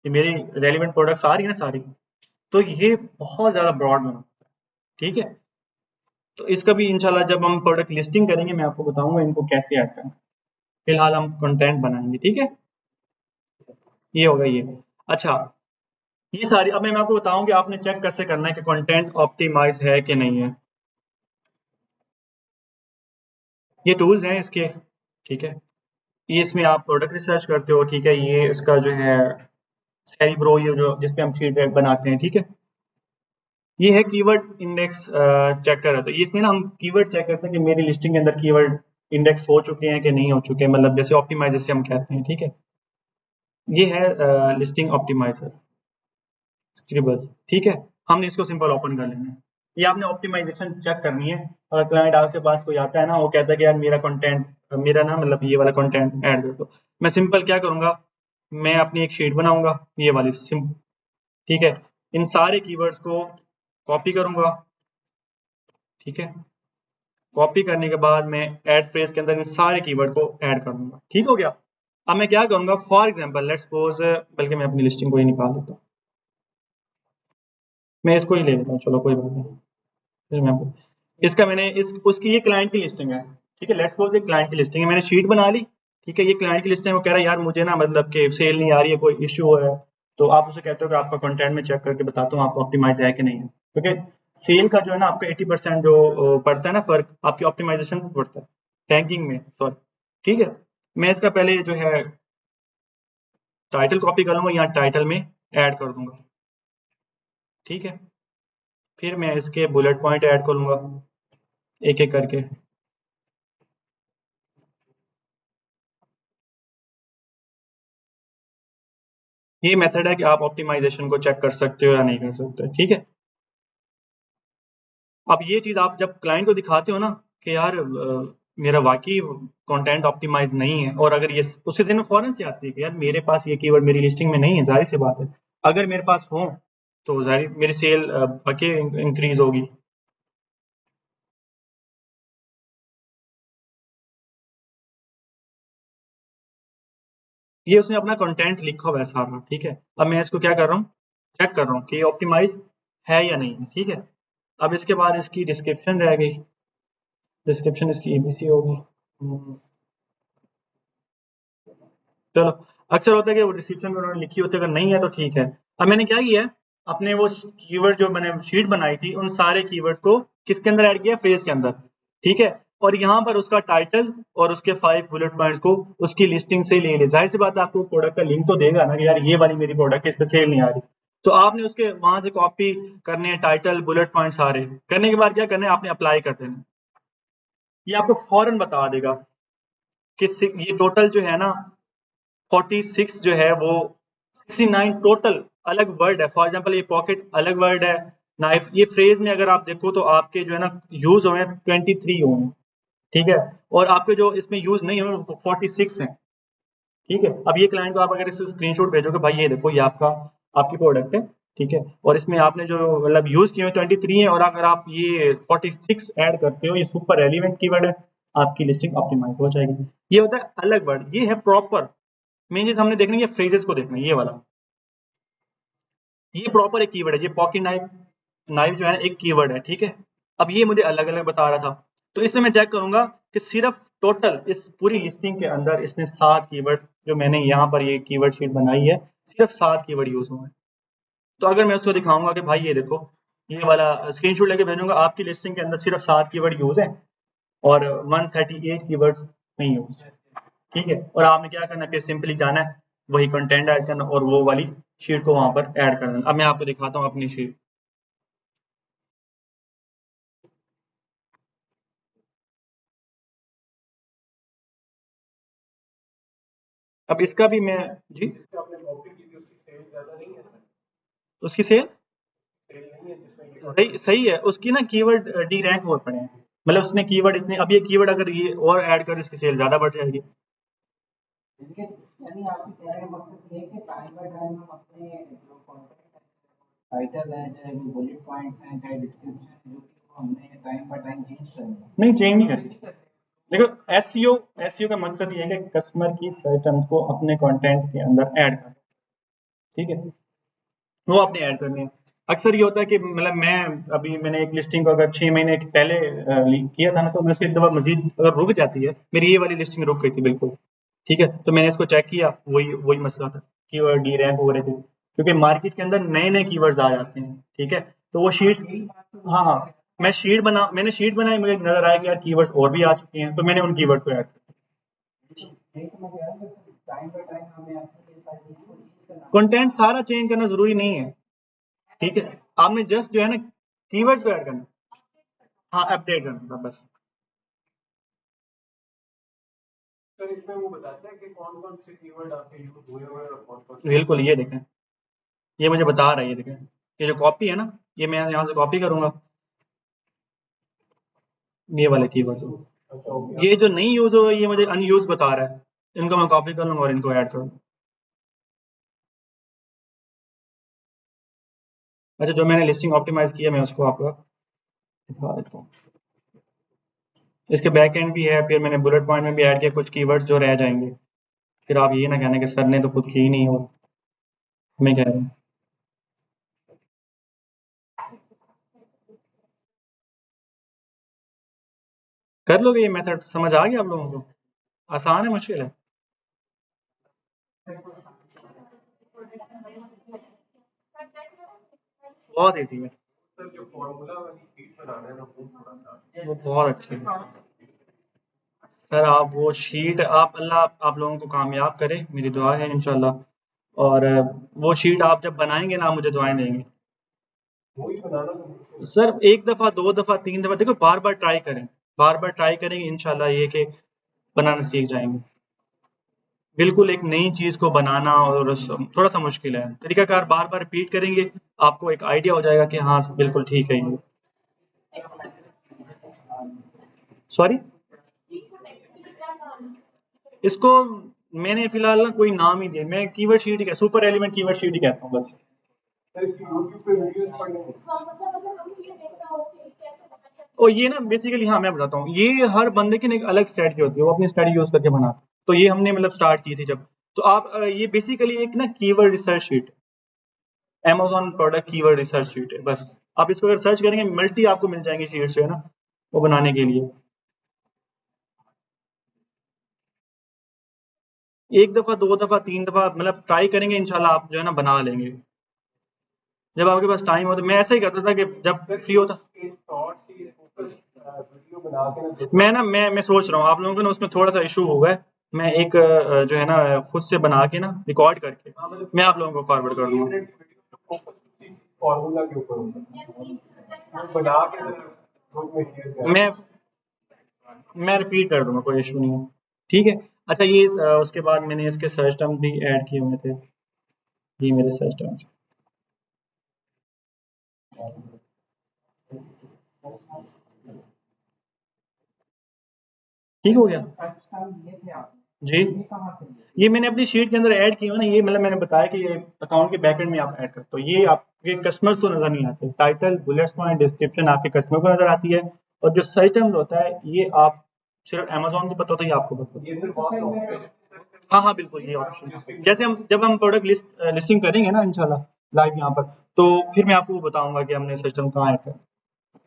Speaker 1: मेरी रेलिवेंट प्रोडक्ट्स आ रही है ना सारी, तो ये बहुत ज़्यादा ब्रॉड में, ठीक है? तो इसका भी इंशाल्लाह जब हम प्रोडक्ट लिस्टिंग करेंगे मैं आपको बताऊंगा इनको कैसे ऐड करना। फिलहाल हम कंटेंट बनाएंगे, ठीक है? ये होगा ये। अच्छा, ये सारी, अब मैं आपको बताऊं कि आपने चेक कैसे करना है कि कंटेंट ऑप्टिमाइज है कि नहीं है। ये टूल्स हैं इसके, ठीक है? ये इसमें आप प्रोडक्ट रिसर्च करते हो, ठीक है? ये इसका जो है सेरी ब्रो, ये जो जिस पे हम फीडबैक बनाते हैं, ठीक है? ये है कीवर्ड इंडेक्स चेकर है। तो इसमें ना हम कीवर्ड चेक करते हैं कि मेरी लिस्टिंग के अंदर कीवर्ड इंडेक्स हो चुके हैं कि नहीं हो चुके, मतलब जैसे ऑप्टिमाइज जैसे हम कहते हैं, ठीक है? ये है लिस्टिंग ऑप्टिमाइजर, स्क्रिबल, ठीक है? हमने इसको सिंपल ओपन कर लेना है। ये आपने ऑप्टिमाइजेशन चेक करनी है। अगर क्लाइंट आपके पास कोई आता है ना, वो कहता है कि यार मेरा कंटेंट, मेरा ना मतलब ये वाला कंटेंट ऐड कर दो, मैं सिंपल क्या करूंगा, मैं अपनी एक शीट बनाऊंगा, ये वाली ठीक है, इन सारे कीवर्ड्स को कॉपी करूंगा, ठीक है, कॉपी करने के बाद मैं ऐड फ्रेज के अंदर इन सारे कीवर्ड को ऐड कर दूंगा। ठीक हो गया। अब मैं क्या करूंगा, फॉर एग्जांपल लेट्स सपोज, बल्कि मैं अपनी लिस्टिंग को ही निकाल देता हूँ, मैं इसको ही ले लेता हूँ, चलो कोई बात नहीं। फिर मैं इसका मैंने इस उसकी ये क्लाइंट की लिस्टिंग है, ठीक है, लेट्स सपोज ये क्लाइंट की लिस्टिंग है, मैंने शीट बना ली, ठीक है, ये क्लाइंट की लिस्टिंग है, वो कह रहा है यार मुझे ना मतलब कि सेल नहीं आ रही है, कोई इश्यू हो रहा है, तो आप उसे कहते हो कि आपका कंटेंट में चेक करके बताता हूँ आपको ऑप्टिमाइज है कि नहीं है, क्योंकि सेल का जो है ना आपका 80% जो पड़ता है ना फर्क, आपकी ऑप्टिमाइजेशन में पड़ता है, रैंकिंग में, सॉरी, ठीक है। मैं इसका पहले जो है टाइटल कॉपी कर लूंगा, यहाँ टाइटल में ऐड कर दूंगा, ठीक है, फिर मैं इसके बुलेट पॉइंट ऐड करूंगा एक एक करके। ये मेथड है कि आप ऑप्टिमाइजेशन को चेक कर सकते हो या नहीं कर सकते, ठीक है। अब ये चीज आप जब क्लाइंट को दिखाते हो ना कि यार मेरा वाकई कंटेंट ऑप्टिमाइज नहीं है, और अगर ये उसके दिन में फौरन से आती है कि यार मेरे पास ये कीवर्ड मेरी लिस्टिंग में नहीं है, जाहिर सी बात है अगर मेरे पास हो तो जाहिर मेरी सेल वाकई इंक्रीज होगी। ये उसने अपना कंटेंट लिखा हुआ है सारा, ठीक है। अब मैं इसको क्या कर रहा हूँ, चेक कर रहा हूँ कि ये ऑप्टिमाइज है या नहीं है, ठीक है। अब इसके बाद इसकी डिस्क्रिप्शन रह गई, डिस्क्रिप्शन इसकी एबीसी होगी। चलो, अक्सर होता है कि वो डिस्क्रिप्शन में उन्होंने लिखी होती है, अगर नहीं है तो ठीक है। अब मैंने क्या किया है, अपने वो कीवर्ड जो मैंने शीट बनाई थी उन सारे कीवर्ड्स को किसके अंदर ऐड किया, फ्रेज के अंदर, ठीक है। और यहाँ पर उसका टाइटल और उसके 5 बुलेट पॉइंट्स को उसकी लिस्टिंग से ले ले, जाहिर सी बात है आपको प्रोडक्ट का लिंक तो देगा ना कि यार ये वाली मेरी प्रोडक्ट है, इस पे सेल नहीं आ रही, तो आपने उसके वहां से कॉपी करने, टाइटल बुलेट पॉइंट सारे करने के बाद क्या करना है, आपने अप्लाई कर देना। ये आपको फौरन बता देगा कि ये टोटल जो है ना 46 जो है वो 69 टोटल अलग वर्ड है। फॉर एग्जांपल ये पॉकेट अलग वर्ड है, नाइफ, ये फ्रेज में अगर आप देखो तो आपके जो है ना यूज हुए 23 हुए, ठीक है, और आपके जो इसमें यूज नहीं हुए वो 46 हैं, ठीक है। अब ये क्लाइंट को आप अगर इसे स्क्रीनशॉट भेजोगे, भाई ये देखो ये आपका आपकी प्रोडक्ट है, ठीक है, और इसमें आपने जो मतलब यूज किए हुए 23 है, और अगर आप ये 46 ऐड करते हो, ये सुपर रेलिवेंट कीवर्ड है, आपकी लिस्टिंग ऑप्टिमाइज हो जाएगी। ये होता है अलग वर्ड, ये है प्रॉपर मेन चीज हमने देखनी है, फ्रेजेस को देखना है, ये वाला, ये प्रॉपर एक कीवर्ड है, ये पॉकेट नाइफ, नाइफ जो है एक कीवर्ड है, ठीक है। अब ये मुझे अलग अलग बता रहा था, तो इसलिए मैं चेक करूंगा कि सिर्फ टोटल इस पूरी लिस्टिंग के अंदर इसने 7 कीवर्ड, जो मैंने यहाँ पर ये कीवर्ड शीट बनाई है, सिर्फ 7 कीवर्ड यूज हुए हैं। तो अगर मैं उसको दिखाऊंगा कि भाई ये देखो, ये वाला स्क्रीनशॉट लेके भेजूंगा, आपकी लिस्टिंग के अंदर सिर्फ 7 कीवर्ड यूज है और 138 कीवर्ड्स नहीं यूज, ठीक है। और आपने क्या करना है, फिर सिंपली जाना है, वही कंटेंट ऐड करना और वो वाली शीट को वहां पर ऐड करना। अब मैं आपको दिखाता हूँ अपनी शीट। अब इसका भी मैं, जी,
Speaker 2: जिससे आपने कॉपी की थी उसकी सेल ज़्यादा नहीं है सर?
Speaker 1: उसकी सेल
Speaker 2: सेल नहीं है जिसमें ये
Speaker 1: सही सही है, उसकी ना कीवर्ड डी रैंक हो पड़े हैं, मतलब उसने कीवर्ड इतने, अब ये कीवर्ड अगर ये और ऐड कर इसकी सेल ज्यादा बढ़ जाएगी।
Speaker 3: देखिए, यानी आपके कहने का मकसद ये है कि टाइम बाय टाइम हम अपने जो कंटेंट टाइटल है, चाहे वो बुलेट पॉइंट्स हैं, चाहे डिस्क्रिप्शन है, जो कि वो हमने टाइम बाय टाइम चेंज करना है।
Speaker 1: नहीं, चेंज नहीं करनी। देखो, एसईओ एसईओ का मकसद ये है कि कस्टमर की सर्च टर्म्स को अपने कंटेंट के अंदर ऐड करना, ठीक है, वो आपने ऐड करनी है। अक्सर ये होता है कि मतलब मैं अभी मैंने एक लिस्टिंग को अगर 6 महीने पहले किया था ना, तो मैं उसकी एक दफा मजीद अगर रुक जाती है, मेरी ये वाली लिस्टिंग रुक गई थी बिल्कुल, ठीक है, तो मैंने इसको चेक किया, वही वही मसला था, कीवर्ड डी रैंक हो रहे थे, क्योंकि मार्केट के अंदर नए नए कीवर्ड्स आ जाते हैं, ठीक है, तो वो शीट्स, हाँ हाँ, मैंने शीट बनाई, मुझे नजर आया कि यार कीवर्ड्स और भी आ चुके हैं, तो मैंने उन कीवर्ड्स को ऐड
Speaker 3: यही तो मैं कह रहा हूँ कि टाइम बाय टाइम हमें अपनी ये सारी चीज़ों को चेंज करना
Speaker 1: किया। कंटेंट सारा चेंज करना जरूरी नहीं है, ठीक है, आपने जस्ट जो है ना कीवर्ड्स को ऐड करना, हाँ, अपडेट करना था बस।
Speaker 2: सर इसमें वो बताते हैं कि कौन-कौन से कीवर्ड आपके यूज़ हुए हुए हैं और कौन-कौन से
Speaker 1: बिल्कुल, ये देखें, ये मुझे बता रहा है, ये देखें, ये जो कॉपी है ना, ये मैं यहाँ से कॉपी करूँगा, ये वाले कीवर्ड,
Speaker 2: अच्छा ओके
Speaker 1: ये जो नहीं यूज हो ये मुझे अनयूज बता रहा है, इनको मैं कॉपी कर लूँगा और इनको ऐड करूँगा। अच्छा, जो मैंने लिस्टिंग ऑप्टिमाइज किया मैं उसको आपको दिखा देता हूँ। इसके बैक एंड भी है, फिर मैंने बुलेट पॉइंट में भी ऐड किया कुछ कीवर्ड्स जो रह जाएंगे, फिर आप ये ना कहना कि सर ने तो खुद की ही नहीं हो, हमें कह रहे हैं। कर लोगे ये मेथड, समझ आ गया आप लोगों को? आसान है मुश्किल है? बहुत ईजी है,
Speaker 2: सर जो फॉर्मूला वाली शीट बनाना है ना वो थोड़ा सा
Speaker 1: वो बहुत अच्छी है सर। आप वो शीट, आप अल्लाह आप लोगों को कामयाब करे, मेरी दुआ है इंशाल्लाह। और वो शीट आप जब बनाएंगे ना, आप मुझे दुआएं देंगे
Speaker 2: वही बनाना तो मुश्किल है।
Speaker 1: सर। एक दफ़ा, दो दफ़ा, तीन दफ़ा, देखो बार बार ट्राई करें, बार बार ट्राई करेंगे इंशाल्लाह ये कि बनाना सीख जाएंगे। बिल्कुल एक नई चीज़ को बनाना और थोड़ा सा मुश्किल है, तरीकाकार बार बार रिपीट करेंगे, आपको एक आइडिया हो जाएगा कि हाँ बिल्कुल ठीक है ये। सॉरी, इसको मैंने फिलहाल ना कोई नाम ही दिया, मैं कीवर्ड शीट ही सुपर एलिमेंट कीवर्ड शीट ही कहता हूँ बस।
Speaker 2: सर इसकी यूट्यूब पे वीडियोस पढ़ेंगे
Speaker 1: और ये ना बेसिकली, हाँ मैं बताता हूँ, ये हर बंदे की ना एक अलग स्ट्रेटजी होती है, वो अपनी स्ट्रेटजी यूज करके बनाता है। तो ये हमने मतलब स्टार्ट की थी जब, तो आप ये बेसिकली एक ना keyword research sheet, Amazon product keyword research sheet है बस। आप इसको अगर सर्च करेंगे मल्टी आपको मिल जाएंगी शीट्स जो है ना वो बनाने के लिए। एक दफ़ा, दो दफ़ा, तीन दफ़ा मतलब ट्राई करेंगे, इंशाल्लाह आप जो है ना बना लेंगे जब आपके पास टाइम हो। तो मैं ऐसे ही करता था कि जब फ्री होता,
Speaker 2: एक शॉर्ट सी फोकस वीडियो बना के ना
Speaker 1: मैं ना मैं सोच रहा हूँ आप लोगों को ना उसमें थोड़ा सा इशू हुआ है, मैं एक जो है ना खुद से बना के ना रिकॉर्ड करके मैं आप लोगों को फॉरवर्ड कर दूंगा।
Speaker 2: फोकस फॉर्मूला के ऊपर होता है वो बना के ग्रुप में शेयर करें।
Speaker 1: मैं रिपीट कर दूंगा, कोई इशू नहीं है, ठीक है। अच्छा ये उसके बाद मैंने इसके सर्च टर्म भी ऐड किए हुए थे, ये मेरे सर्च टर्म्स, ठीक हो गया
Speaker 3: सर्च टर्म दिए थे आप,
Speaker 1: जी।
Speaker 3: ये कहाँ से लिए?
Speaker 1: ये मैंने अपनी शीट के अंदर ऐड किए हुए ना, ये मतलब मैंने बताया कि ये अकाउंट के बैकएंड में आप ऐड करते हो, ये आपके कस्टमर्स को नजर नहीं आते, टाइटल, बुलेट्स पॉइंट, डिस्क्रिप्शन आपके कस्टमर को नजर आती है, और जो सर्च टर्म्स होता है ये आप सिर्फ अमेजोन को पता होता है, ये आपको पता होता है।
Speaker 2: ये सिर्फ वहाँ पे ऑप्शन है
Speaker 1: हाँ हाँ बिल्कुल, ये ऑप्शन जैसे हम जब हम प्रोडक्ट लिस्टिंग करेंगे ना इंशाल्लाह लाइव यहाँ पर, तो फिर मैं आपको वो बताऊंगा कि हमने सिस्टम कहाँ ऐड कर,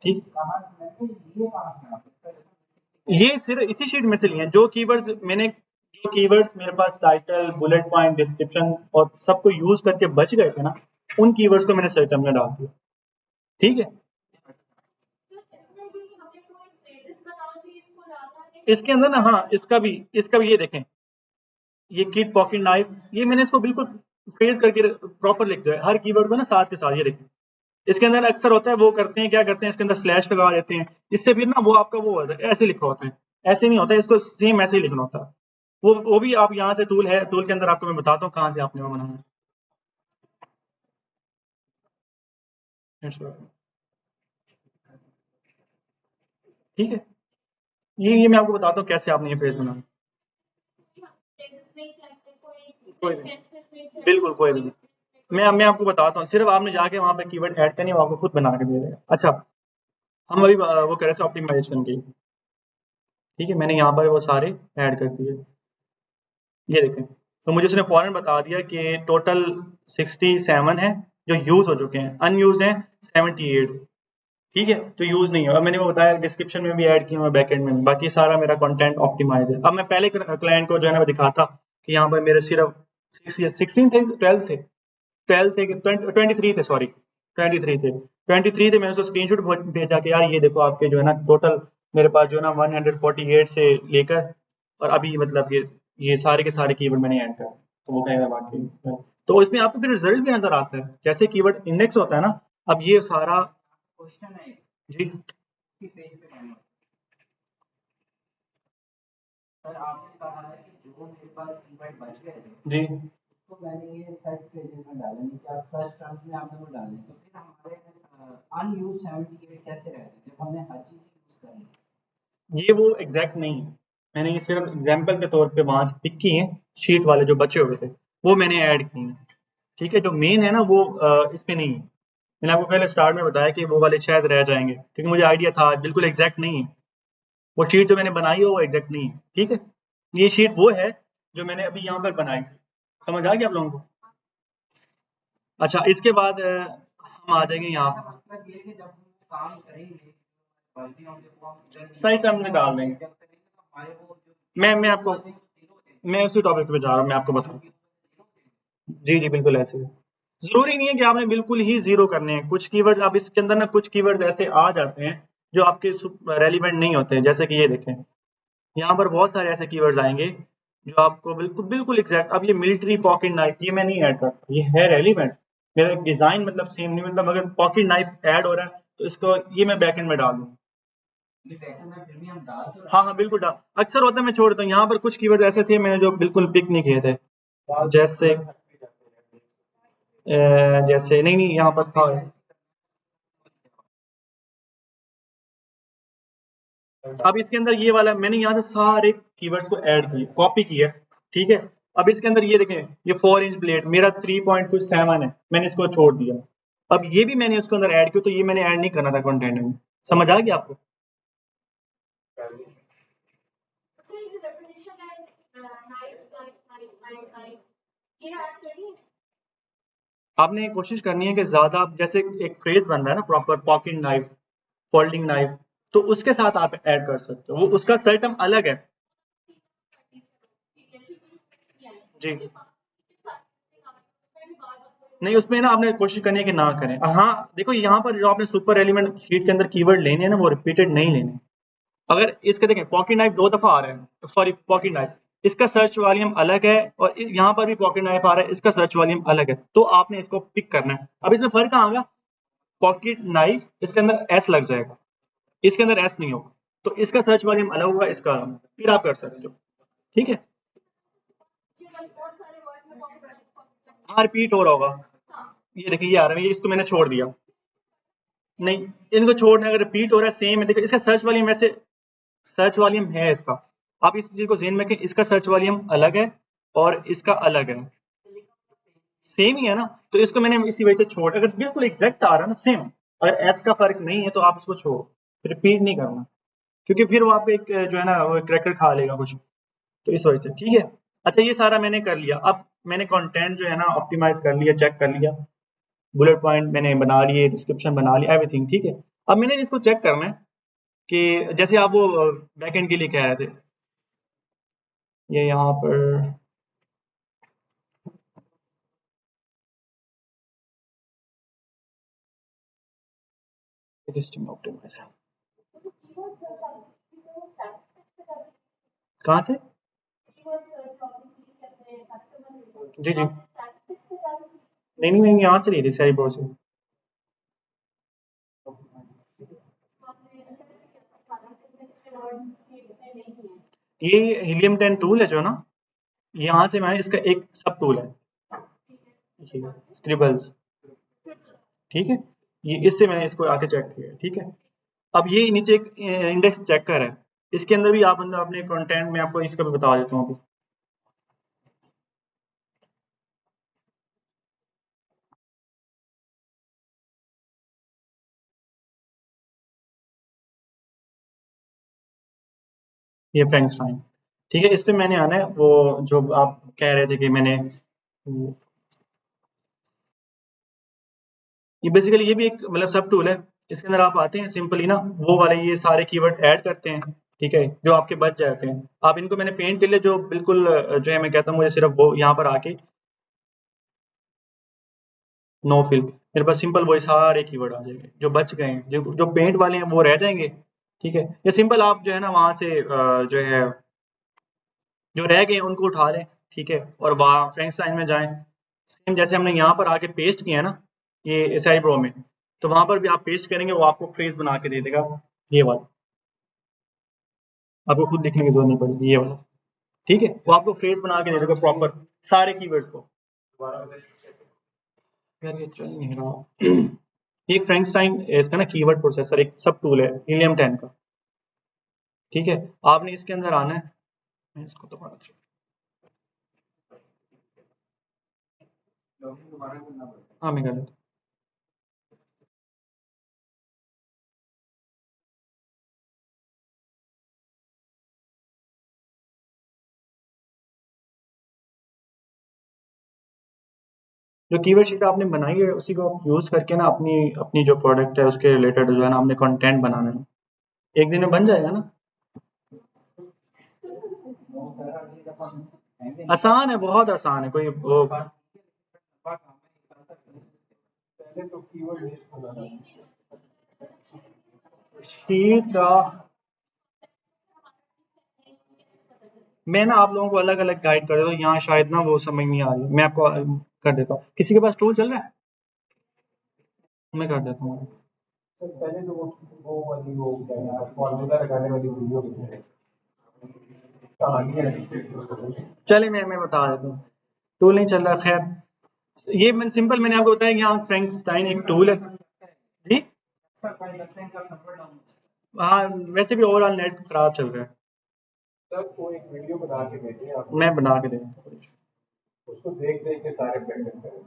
Speaker 1: ठीक।
Speaker 3: कहाँ से मैंने ये कहाँ से आप सर्च
Speaker 1: ये सिर्फ इसी शीट में से लिए हैं जो कीवर्ड्स मैंने, जो कीवर्ड्स मेरे पास टाइटल, बुलेट पॉइंट, डिस्क्रिप्शन और सबको यूज करके बच गए थे ना, उन कीवर्ड्स को मैंने सर्च टर्म में डाल दिया, ठीक है। इसके अंदर ना, हाँ इसका भी ये देखें, ये किट पॉकेट नाइफ, ये मैंने इसको बिल्कुल फ्रेज करके प्रॉपर लिख दिया है, हर कीवर्ड को ना साथ के साथ, ये देखें। इसके अंदर अक्सर होता है वो करते हैं, क्या करते हैं इसके अंदर स्लैश लगा देते हैं, इससे फिर ना वो आपका वो होता है ऐसे लिखा होता है, ऐसे नहीं होता है, इसको सेम ऐसे ही लिखना होता है। वो भी आप यहाँ से टूल है, टूल के अंदर आपको मैं बताता हूँ कहाँ से आपने वो बनाना है, ठीक है। ये मैं आपको बताता हूँ कैसे आपने ये पेज बनाना, कोई भी, बिल्कुल कोई भी नहीं। मैं आपको बताता हूँ, सिर्फ आपने जाके वहाँ पे कीवर्ड ऐड करनी है, वो आपको खुद बना के दे देगा। अच्छा, हम अभी वो कर रहे थे ऑप्टिमाइजेशन की, ठीक है, मैंने यहाँ पर वो सारे ऐड कर दिए, ये देखें। तो मुझे उसने फौरन बता दिया कि टोटल 67 है जो यूज हो चुके हैं, अनयूज हैं 78, ठीक है, तो यूज नहीं है। और मैंने वो बताया डिस्क्रिप्शन में भी ऐड किया हुआ बैकएंड में, बाकी सारा मेरा कंटेंट ऑप्टिमाइज है। अब मैं पहले क्लाइंट को जो है ना दिखाता कि यहाँ पर मेरे सिर्फ 16 थे, 12 थे, 12 थे, 23 थे, सॉरी 23 थे, 23 थे। मैंने उसको स्क्रीनशॉट भेजा कि यार ये देखो आपके जो है ना टोटल मेरे पास जो है ना 148 से लेकर और अभी मतलब ये सारे के सारे कीवर्ड मैंने ऐड कर, तो वो कहेगा वाकई। तो इसमें आपको फिर रिजल्ट भी नजर आता है, जैसे कीवर्ड इंडेक्स होता है ना, अब ये सारा
Speaker 3: क्वेश्चन है
Speaker 1: जी
Speaker 3: कि पेज पे करना। सर आपने कहा है कि जो मेरे पास कीवर्ड बच गए थे
Speaker 1: जी
Speaker 3: तो मैंने ये सेट फ्रेजेस में डाले नहीं कि आप फर्स्ट टर्म्स में आपने वो डाले, तो फिर हमारे अनयूज 78 कैसे रहते जब हमने हर चीज यूज कर ली।
Speaker 1: ये वो एग्जैक्ट नहीं है, मैंने ये सिर्फ एग्जाम्पल के तौर पे वहां से पिक किए हैं, शीट वाले जो बचे हुए थे वो मैंने ऐड किए हैं, ठीक है। जो मेन है ना वो इस पे नहीं है। मैंने आपको पहले स्टार्ट में बताया कि वो वाले शायद रह जाएंगे, क्योंकि मुझे आइडिया था बिल्कुल एग्जैक्ट नहीं है, वो शीट जो मैंने बनाई है वो एग्जैक्ट नहीं है, ठीक है। ये शीट वो है जो मैंने अभी यहाँ पर बनाई थी, समझ आ गया आप लोगों को। अच्छा, इसके बाद हम आ जाएंगे यहाँ
Speaker 3: मेरा
Speaker 1: पर,
Speaker 3: मतलब ये है कि जब हम काम करेंगे गलतियों के वो हम इधर
Speaker 1: सही टर्म में डाल देंगे।
Speaker 3: जब करेंगे तो हमारे वो जो
Speaker 1: मैं आपको, मैं उसी टॉपिक पे जा रहा हूँ, मैं आपको बताऊँ। जी जी बिल्कुल ऐसे है। जरूरी नहीं है कि आपने बिल्कुल ही जीरो करने हैं, कुछ कीवर्ड्स आप इसके अंदर ना, कुछ कीवर्ड्स ऐसे आ जाते हैं जो आपके रेलिवेंट नहीं होते हैं, जैसे कि ये देखें यहाँ पर बहुत सारे ऐसे कीवर्ड्स आएंगे जो आपको बिल्कुल बिल्कुल एग्जैक्ट, अब ये मिलिट्री पॉकेट नाइफ ये मैं नहीं ऐड करता, ये है रेलिवेंट, मेरा डिजाइन मतलब सेम नहीं, मतलब अगर पॉकेट नाइफ ऐड हो रहा है तो इसको ये मैं बैकएंड में डाल दूँ।
Speaker 3: ये पैटर्न में फिर भी हम डाल तो
Speaker 1: हाँ हाँ बिल्कुल डाल, अक्सर होता है मैं छोड़ देता हूँ, यहाँ पर कुछ कीवर्ड ऐसे थे मैंने जो बिल्कुल पिक नहीं किए थे, जैसे जैसे नहीं नहीं यहाँ पर था। अब इसके अंदर ये वाला मैंने यहाँ से सारे कीवर्ड्स को ऐड किए, कॉपी किया, ठीक है। अब इसके अंदर ये देखें, ये 4 इंच ब्लेड मेरा 3.7 है, मैंने इसको छोड़ दिया। अब ये भी मैंने उसके अंदर ऐड किया, तो ये मैंने ऐड नहीं करना था कंटेंट में, समझ आ गया आपको। आपने कोशिश करनी है कि ज्यादा, जैसे एक फ्रेज बन रहा है ना proper, pocket knife, folding knife, तो उसके साथ आप ऐड कर सकते हो, वो उसका सर टर्म अलग है। जी नहीं, उसमें ना आपने कोशिश करनी है कि ना करें। हाँ देखो, यहाँ पर जो आपने सुपर एलिमेंट शीट के अंदर कीवर्ड लेने हैं ना, वो रिपीटेड नहीं लेने। अगर इसके देखें पॉकेट नाइफ 2 दफा आ रहा है, सॉरी पॉकेट नाइफ, इसका सर्च वॉल्यूम अलग है, और यहाँ पर भी पॉकेट नाइफ आ रहा है, इसका सर्च वॉल्यूम अलग है, तो आपने इसको पिक करना है। अब इसमें फर्क कहाँ होगा, पॉकेट नाइफ इसके अंदर एस लग जाएगा, इसके अंदर एस नहीं होगा, तो इसका सर्च वॉल्यूम अलग होगा, इसका अलग, फिर आप कर सकते हो, ठीक है। हाँ रिपीट हो रहा होगा, ये देखिए ये आ रहा है, ये इसको मैंने छोड़ दिया, नहीं इनको छोड़ना, अगर रिपीट हो रहा है सेम है, देखो इसका सर्च वॉल्यूम वैसे, सर्च वॉल्यूम है इसका, आप इस चीज को ज़हन में रखें, इसका सर्च वॉल्यूम अलग है और इसका अलग है, सेम ही है ना, तो इसको मैंने इसी वजह से छोड़, अगर बिल्कुल एग्जैक्ट आ रहा है ना सेम, अगर एस का फर्क नहीं है तो आप इसको छोड़ो, रिपीट नहीं करना, क्योंकि फिर वो आप एक जो है ना वो क्रैकर खा लेगा कुछ, तो इस वजह से, ठीक है। अच्छा ये सारा मैंने कर लिया, अब मैंने कंटेंट जो है ना ऑप्टिमाइज कर लिया, चेक कर लिया, बुलेट पॉइंट मैंने बना लिए, डिस्क्रिप्शन बना लिया, एवरीथिंग ठीक है। अब मैंने इसको चेक करना है कि जैसे आप वो बैकएंड के लिए कह रहे थे, ये यहाँ पर लिस्टिंग ऑप्टिमाइज कहाँ से, जी जी नहीं नहीं नहीं, यहाँ से नहीं थी सारी ब्रो से। ये हीलियम 10 टूल है जो ना, यहाँ से मैं इसका एक सब टूल है, स्क्रिबल्स, ठीक है, ये इससे मैंने इसको आके चेक किया, ठीक है। अब ये नीचे एक इंडेक्स चेकर है, इसके अंदर भी आप मतलब अपने कंटेंट में, आपको इसका भी बता देता हूँ अभी, ये फ्रैंकस्टाइन, ठीक है। इस पे मैंने आना है, वो जो आप कह रहे थे कि मैंने, ये बेसिकली ये भी एक मतलब सब टूल है, इसके अंदर आप आते हैं सिंपली ना, वो वाले ये सारे कीवर्ड ऐड करते हैं, ठीक है, जो आपके बच जाते हैं। आप इनको मैंने पेंट के लिए जो बिल्कुल जो है मैं कहता हूँ, मुझे सिर्फ वो यहाँ पर आके नो फिल, मेरे पास सिंपल वही सारे कीवर्ड आ जाएंगे जो बच गए हैं, जो जो पेंट वाले हैं वो रह जाएंगे, ठीक है। या सिंपल आप जो है ना वहाँ से जो है जो रह गए उनको उठा लें, ठीक है, और वहाँ फ्रैंकस्टाइन में जाएं, सेम जैसे हमने यहाँ पर आके पेस्ट किया ना ये एसआई प्रो में, तो वहाँ पर भी आप पेस्ट करेंगे, वो आपको फ्रेज बना के दे देगा, ये वाला, आपको खुद लिखने की जरूरत नहीं पड़ेगी, ये वाला, ठीक है, वो आपको फ्रेज बना के दे देगा प्रॉपर सारे कीवर्ड्स को, यार ये चल नहीं रहा। ये फ्रैंकस्टाइन इसका ना कीवर्ड प्रोसेसर एक सब टूल है हीलियम 10 का, ठीक है। आपने इसके अंदर आना है, मैं इसको दोबारा
Speaker 3: लॉगिन दोबारा करना पड़ेगा।
Speaker 1: हाँ मैं कर लेता हूँ। जो कीवर्ड शीट आपने बनाई है उसी को आप यूज करके ना अपनी अपनी जो प्रोडक्ट है उसके रिलेटेड जो है ना आपने कंटेंट बनाना है, एक दिन में बन जाएगा ना।
Speaker 3: वो सारा चीज अपन कहेंगे
Speaker 1: आसान है, बहुत आसान है, कोई वो
Speaker 3: लंबा काम है, एक साल तक
Speaker 2: पहले तो कीवर्ड लिस्ट बनाना है।
Speaker 1: शीट का मैं ना आप लोगों को अलग अलग गाइड कर देता हूँ, यहाँ शायद ना वो समझ नहीं आ रही, मैं आपको कर देता हूँ। किसी के पास टूल चल रहा है, मैं कर देता हूँ।
Speaker 2: सर पहले तो वो वाली वो क्या है फॉर्मूला लगाने वाली वीडियो है कहानी।
Speaker 1: चलिए मैं बता देता हूँ, टूल नहीं चल रहा, खैर ये मैंने सिंपल मैंने आपको बताया, यहाँ फ्रैंकस्टाइन एक टूल है जी।
Speaker 3: सर कोई लगता है इनका सर्वर डाउन
Speaker 1: हाँ वैसे भी ओवरऑल नेट खराब चल रहा है,
Speaker 2: सर वो एक वीडियो बना के भेजिए आप,
Speaker 1: मैं बना के देता हूँ।
Speaker 2: उसको देख देख के सारे प्रैक्टिस करें।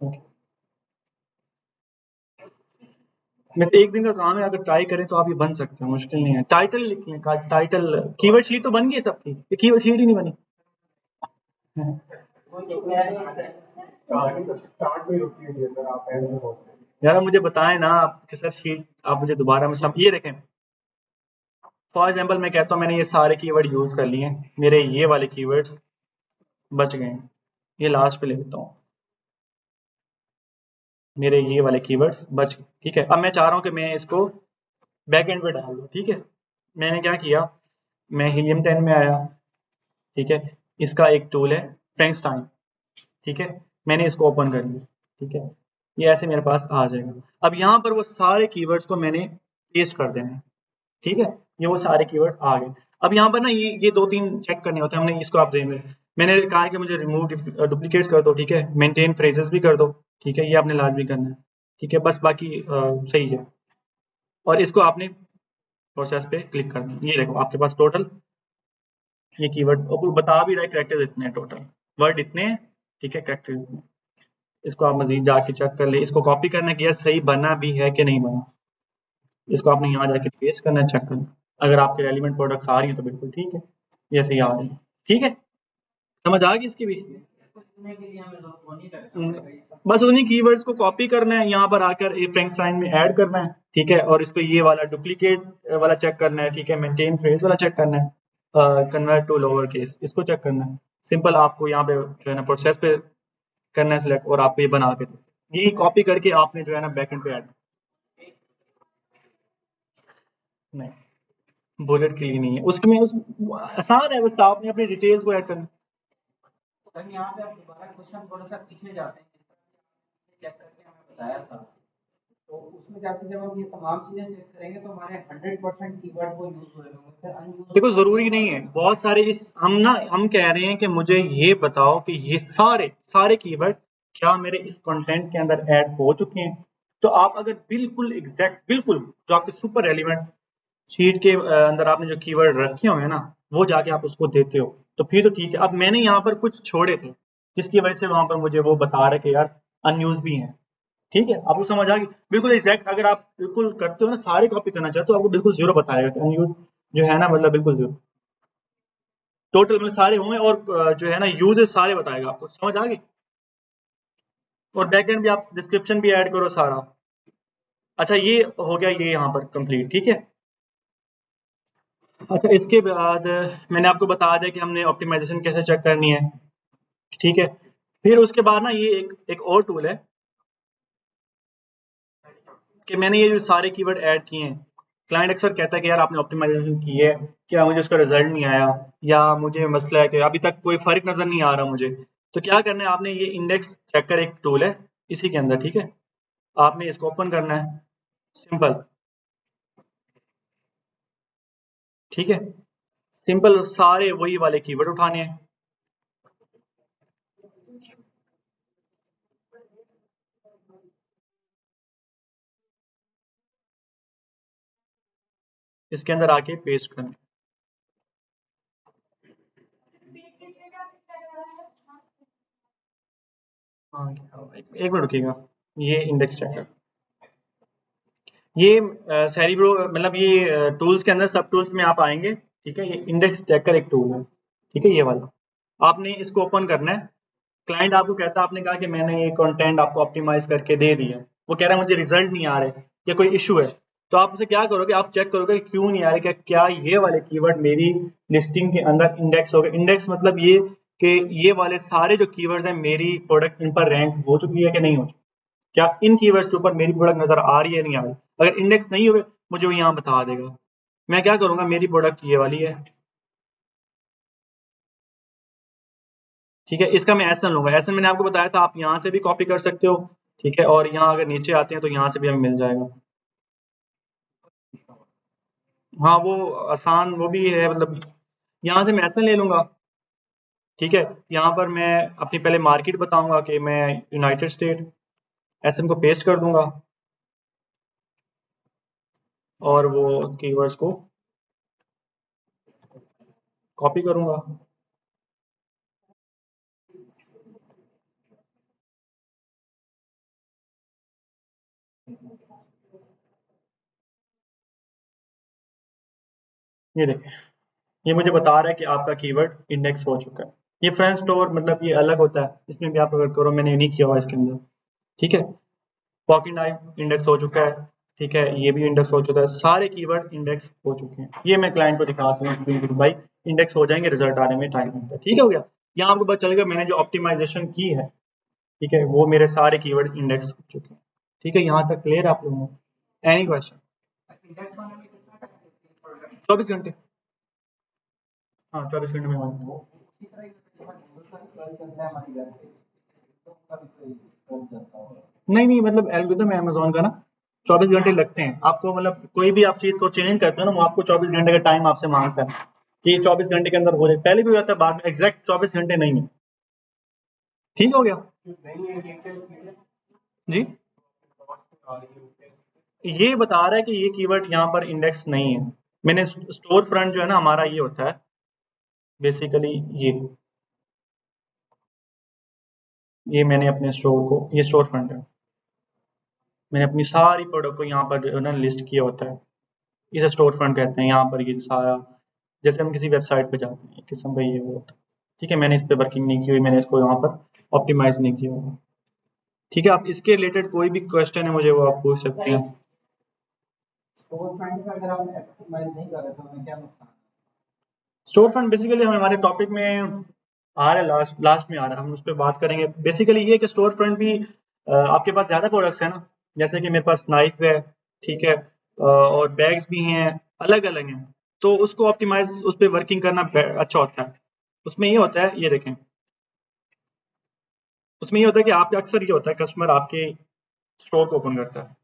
Speaker 1: ओके। वैसे एक दिन का काम है, अगर ट्राई करें तो आप ये बन सकते हैं, मुश्किल नहीं है। टाइटल लिख लें, टाइटल कीवर्ड शीट तो बन गई सबकी, ये कीवर्ड शीट ही नहीं बनी।
Speaker 2: कहानी तो स्टार्ट में रुकी हुई है सर, आप एंड में पहुंचे।
Speaker 1: यार मुझे बताएं ना आप कि सर शीट आप मुझे दोबारा में सब ये देखें। फॉर एग्जांपल मैं कहता हूँ मैंने ये सारे कीवर्ड यूज कर लिए हैं, मेरे ये वाले कीवर्ड्स बच गए हैं, ये लास्ट पे ले लेता हूँ, मेरे ये वाले कीवर्ड्स बच गए, ठीक है। अब मैं चाह रहा हूँ कि मैं इसको बैक एंड पे डाल दूँ, ठीक है। मैंने क्या किया, मैं हीलियम 10 में आया, ठीक है। इसका एक टूल है फ्रैंकस्टाइन, ठीक है। मैंने इसको ओपन कर लिया, ठीक है। ये ऐसे मेरे पास आ जाएगा। अब यहाँ पर वो सारे कीवर्ड्स को मैंने पेस्ट कर देना है, ठीक है। ये वो सारे कीवर्ड्स आ गए। अब यहाँ पर ना ये दो तीन चेक करने होते हैं, हमने इसको आप देंगे। मैंने कहा कि मुझे रिमूव डुप्लीकेट्स कर दो, ठीक है। मेंटेन फ्रेजेस भी कर दो, ठीक है, ये आपने लाजमी करना है, ठीक है। बस बाकी सही है। और इसको आपने प्रोसेस पे क्लिक करना है, ये देखो आपके पास टोटल ये कीवर्ड बता भी रहा है कैरेक्टर्स इतने हैं, टोटल वर्ड इतने हैं, ठीक है, कैरेक्टर्स इतने। इसको आप मजीद जाके चेक कर ले, इसको कॉपी करना कि यार सही बना भी है कि नहीं बना, इसको आपने यहाँ जाके पेस्ट करना, चेक करना। अगर आपके रेलिवेंट प्रोडक्ट्स आ रही हैं तो बिल्कुल ठीक है, ये सही आ रही है, ठीक है। समझ आ गई इसकी भी।
Speaker 3: इसको लिखने के लिए हमें जरूरत नहीं
Speaker 1: हम्म,
Speaker 3: लगता।
Speaker 1: बस उन्हीं कीवर्ड्स को कॉपी करना है, यहाँ पर आकर ये फ्रैंकस्टाइन में ऐड करना है, ठीक है। और इस पे ये वाला डुप्लीकेट वाला चेक करना है, ठीक है। मेंटेन फ्रेज वाला चेक करना है, कन्वर्ट टू लोअर केस इसको चेक करना है। सिंपल आपको यहाँ पे जो है ना प्रोसेस पे करना है सिलेक्ट, और आपको ये बना के ये कॉपी करके आपने जो है ना बैकएंड पे ऐड, नहीं बुलेट के लिए नहीं है, उसमें उस आसान है, बस आपने अपनी डिटेल्स को ऐड करना।
Speaker 3: सर यहाँ पे आप दोबारा क्वेश्चन थोड़ा सा पीछे जाते हैं, चेक करके हमें बताया था, तो उसमें जाके जब हम ये तमाम चीजें चेक करेंगे तो हमारे 100% कीवर्ड वो यूज हुए होंगे, फिर अनयूज
Speaker 1: देखो जरूरी नहीं है, बहुत सारे इस हम कह रहे हैं कि मुझे ये बताओ कि ये सारे सारे कीवर्ड क्या मेरे इस कंटेंट के अंदर ऐड हो चुके हैं। तो आप अगर बिल्कुल एग्जैक्ट बिल्कुल जो आपके सुपर रेलिवेंट शीट के अंदर आपने जो कीवर्ड रखे हुए हैं ना, वो जाके आप उसको देते हो तो फिर तो ठीक है। अब मैंने यहाँ पर कुछ छोड़े थे जिसकी वजह से वहां पर मुझे वो बता रहे कि यार अनयूज भी हैं, ठीक है। आपको समझ आ गई बिल्कुल एग्जैक्ट, अगर आप बिल्कुल करते हो ना सारे कॉपी करना चाहते हो, आपको बिल्कुल जीरो बताएगा कि अनयूज जो है ना, मतलब बिल्कुल जीरो, टोटल में सारे होंगे, और जो है ना यूजेस सारे बताएगा आपको, समझ आ गई। और बैक एंड भी आप डिस्क्रिप्शन भी ऐड करो सारा। अच्छा ये हो गया, ये यहाँ पर कंप्लीट, ठीक है। अच्छा इसके बाद मैंने आपको बता दिया कि हमने ऑप्टिमाइजेशन कैसे चेक करनी है, ठीक है। फिर उसके बाद ना ये एक और टूल है कि मैंने ये जो सारे कीवर्ड ऐड किए हैं, क्लाइंट अक्सर कहता है कि यार आपने ऑप्टिमाइजेशन की है, क्या मुझे उसका रिजल्ट नहीं आया, या मुझे मसला है कि अभी तक कोई फर्क नजर नहीं आ रहा मुझे। तो क्या करना है आपने, ये इंडेक्स चेकर एक टूल है इसी के अंदर, ठीक है। आपने इसको ओपन करना है, सिंपल, ठीक है। सिंपल सारे वही वाले कीवर्ड उठाने हैं, इसके अंदर आके पेस्ट करना। हाँ, एक मिनट रुकिएगा, ये इंडेक्स चेकर, ये सेरिब्रो मतलब ये टूल्स के अंदर सब टूल्स में आप आएंगे, ठीक है। ये इंडेक्स चेकर एक टूल है, ठीक है, ये वाला आपने इसको ओपन करना है। क्लाइंट आपको कहता है, आपने कहा कि मैंने ये कंटेंट आपको ऑप्टिमाइज करके दे दिया, वो कह रहा है मुझे रिजल्ट नहीं आ रहे या कोई इशू है, तो आप उसे क्या करोगे, आप चेक करोगे क्यों नहीं आ रहे, क्या ये वाले कीवर्ड मेरी लिस्टिंग के अंदर इंडेक्स हो गए। इंडेक्स मतलब ये कि ये वाले सारे जो कीवर्ड्स हैं मेरी प्रोडक्ट इन पर रैंक हो चुकी है कि नहीं हो चुकी, क्या इन कीवर्ड्स के ऊपर मेरी प्रोडक्ट नजर आ रही है नहीं आ रही। अगर इंडेक्स नहीं हुए मुझे वो यहाँ बता देगा। मैं क्या करूंगा, मेरी प्रोडक्ट ये वाली है, ठीक है, इसका मैं एसन लूंगा। एसन मैंने आपको बताया था, आप यहाँ से भी कॉपी कर सकते हो, ठीक है, और यहाँ अगर नीचे आते हैं तो यहाँ से भी हमें मिल जाएगा। हाँ वो आसान वो भी है, मतलब यहाँ से मैं एसन ले लूंगा, ठीक है। यहाँ पर मैं अपनी पहले मार्केट बताऊंगा कि मैं यूनाइटेड स्टेट, एसन को पेस्ट कर दूंगा और वो कीवर्ड्स को कॉपी करूंगा। ये देखें, ये मुझे बता रहा है कि आपका कीवर्ड इंडेक्स हो चुका है। ये फ्रेंड स्टोर मतलब ये अलग होता है, इसमें भी आप अगर करो, मैंने नहीं किया हुआ इसके अंदर, ठीक है। पॉकेट नाइफ इंडेक्स हो चुका है, ठीक है, ये भी इंडेक्स हो चुका है, सारे कीवर्ड इंडेक्स हो चुके हैं। ये मैं क्लाइंट को दिखा सकता हूँ भाई इंडेक्स हो जाएंगे, रिजल्ट आने में टाइम लगता है, ठीक है, हो गया। यहाँ आपको पता चलेगा मैंने जो ऑप्टिमाइजेशन की है, ठीक है, वो मेरे सारे कीवर्ड इंडेक्स हो चुके हैं, ठीक है। यहाँ तक क्लियर आप लोगों को? Any question?
Speaker 3: इंडेक्स होने में कितना टाइम लगता है प्रोडक्ट?
Speaker 1: 24 घंटे, हाँ 24 घंटे में मान लो।
Speaker 3: उसी तरह जैसा गूगल का सर्च चलता है हमारी घर पे, तो उसका भी कोई सर्च चलता होगा।
Speaker 1: नहीं मतलब एल्गोरिथम है अमेजोन का ना, 24 घंटे लगते हैं आपको, मतलब कोई भी आप चीज को चेंज करते हो ना, वो आपको 24 घंटे का टाइम आपसे मांगता है कि 24 घंटे के अंदर हो जाए। पहले भी हो जाता है, बाद में एग्जैक्ट 24 घंटे नहीं है, ठीक हो गया जी। ये बता रहा है कि ये कीवर्ड यहाँ पर इंडेक्स नहीं है। मैंने स्टोर फ्रंट जो है ना हमारा, ये होता है बेसिकली, ये मैंने अपने स्टोर को, ये स्टोर फ्रंट है, मैंने अपनी सारी प्रोडक्ट को यहाँ पर जो है ना लिस्ट किया होता है, इसे स्टोर फ्रंट कहते हैं। यहाँ पर ये सारा, जैसे हम किसी वेबसाइट पे जाते हैं, किस्म का ये वो होता है, ठीक है। मैंने इस पे वर्किंग नहीं की हुई, मैंने इसको यहाँ पर ऑप्टिमाइज नहीं किया हुआ, ठीक है। आप इसके रिलेटेड कोई भी क्वेश्चन है मुझे वो आप पूछ सकते हैं।
Speaker 3: स्टोर फ्रंट का अगर हम ऑप्टिमाइज नहीं कर रहे तो हमें क्या नुकसान?
Speaker 1: स्टोर फ्रंट बेसिकली हमारे टॉपिक में आ रहा है, लास्ट लास्ट में आ रहा है, हम उस पर बात करेंगे। बेसिकली ये कि स्टोर फ्रंट भी आपके पास ज़्यादा प्रोडक्ट्स है ना, जैसे कि मेरे पास नाइफ है, ठीक है, और बैग्स भी हैं, अलग अलग हैं, तो उसको ऑप्टिमाइज उस पर वर्किंग करना अच्छा होता है। उसमें ये होता है, ये देखें, उसमें ये होता है कि आपके अक्सर ये होता है कस्टमर आपके स्टोर को ओपन करता है,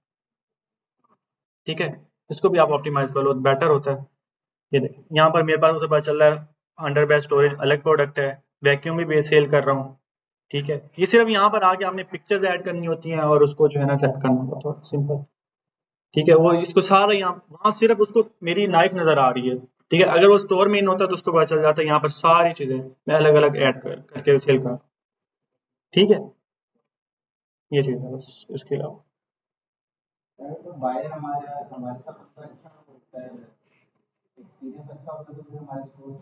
Speaker 1: ठीक है, इसको भी आप ऑप्टिमाइज कर लो तो बेटर होता है। ये देखिए यहाँ पर मेरे पास उसे पता चल रहा है अंडर बेड स्टोरेज अलग प्रोडक्ट है, वैक्यूम भी सेल कर रहा हूँ, ठीक है। ये सिर्फ यहाँ पर आके आपने पिक्चर्स ऐड करनी होती हैं और उसको जो है ना सेट करना होता है, सिंपल, ठीक है। वो इसको सारा यहाँ वहाँ सिर्फ उसको मेरी नाइफ नजर आ रही है, ठीक है। अगर वो स्टोर में इन होता तो उसको पता चल जाता है यहाँ पर सारी चीजें मैं अलग अलग ऐड करके सेल कर, ठीक है। ये चीज है बस, इसके अलावा
Speaker 3: अगर तो बायर हमारे हमारे साथ उतना अच्छा होता है, एक्सपीरियंस अच्छा होता है तो फिर हमारे स्टोर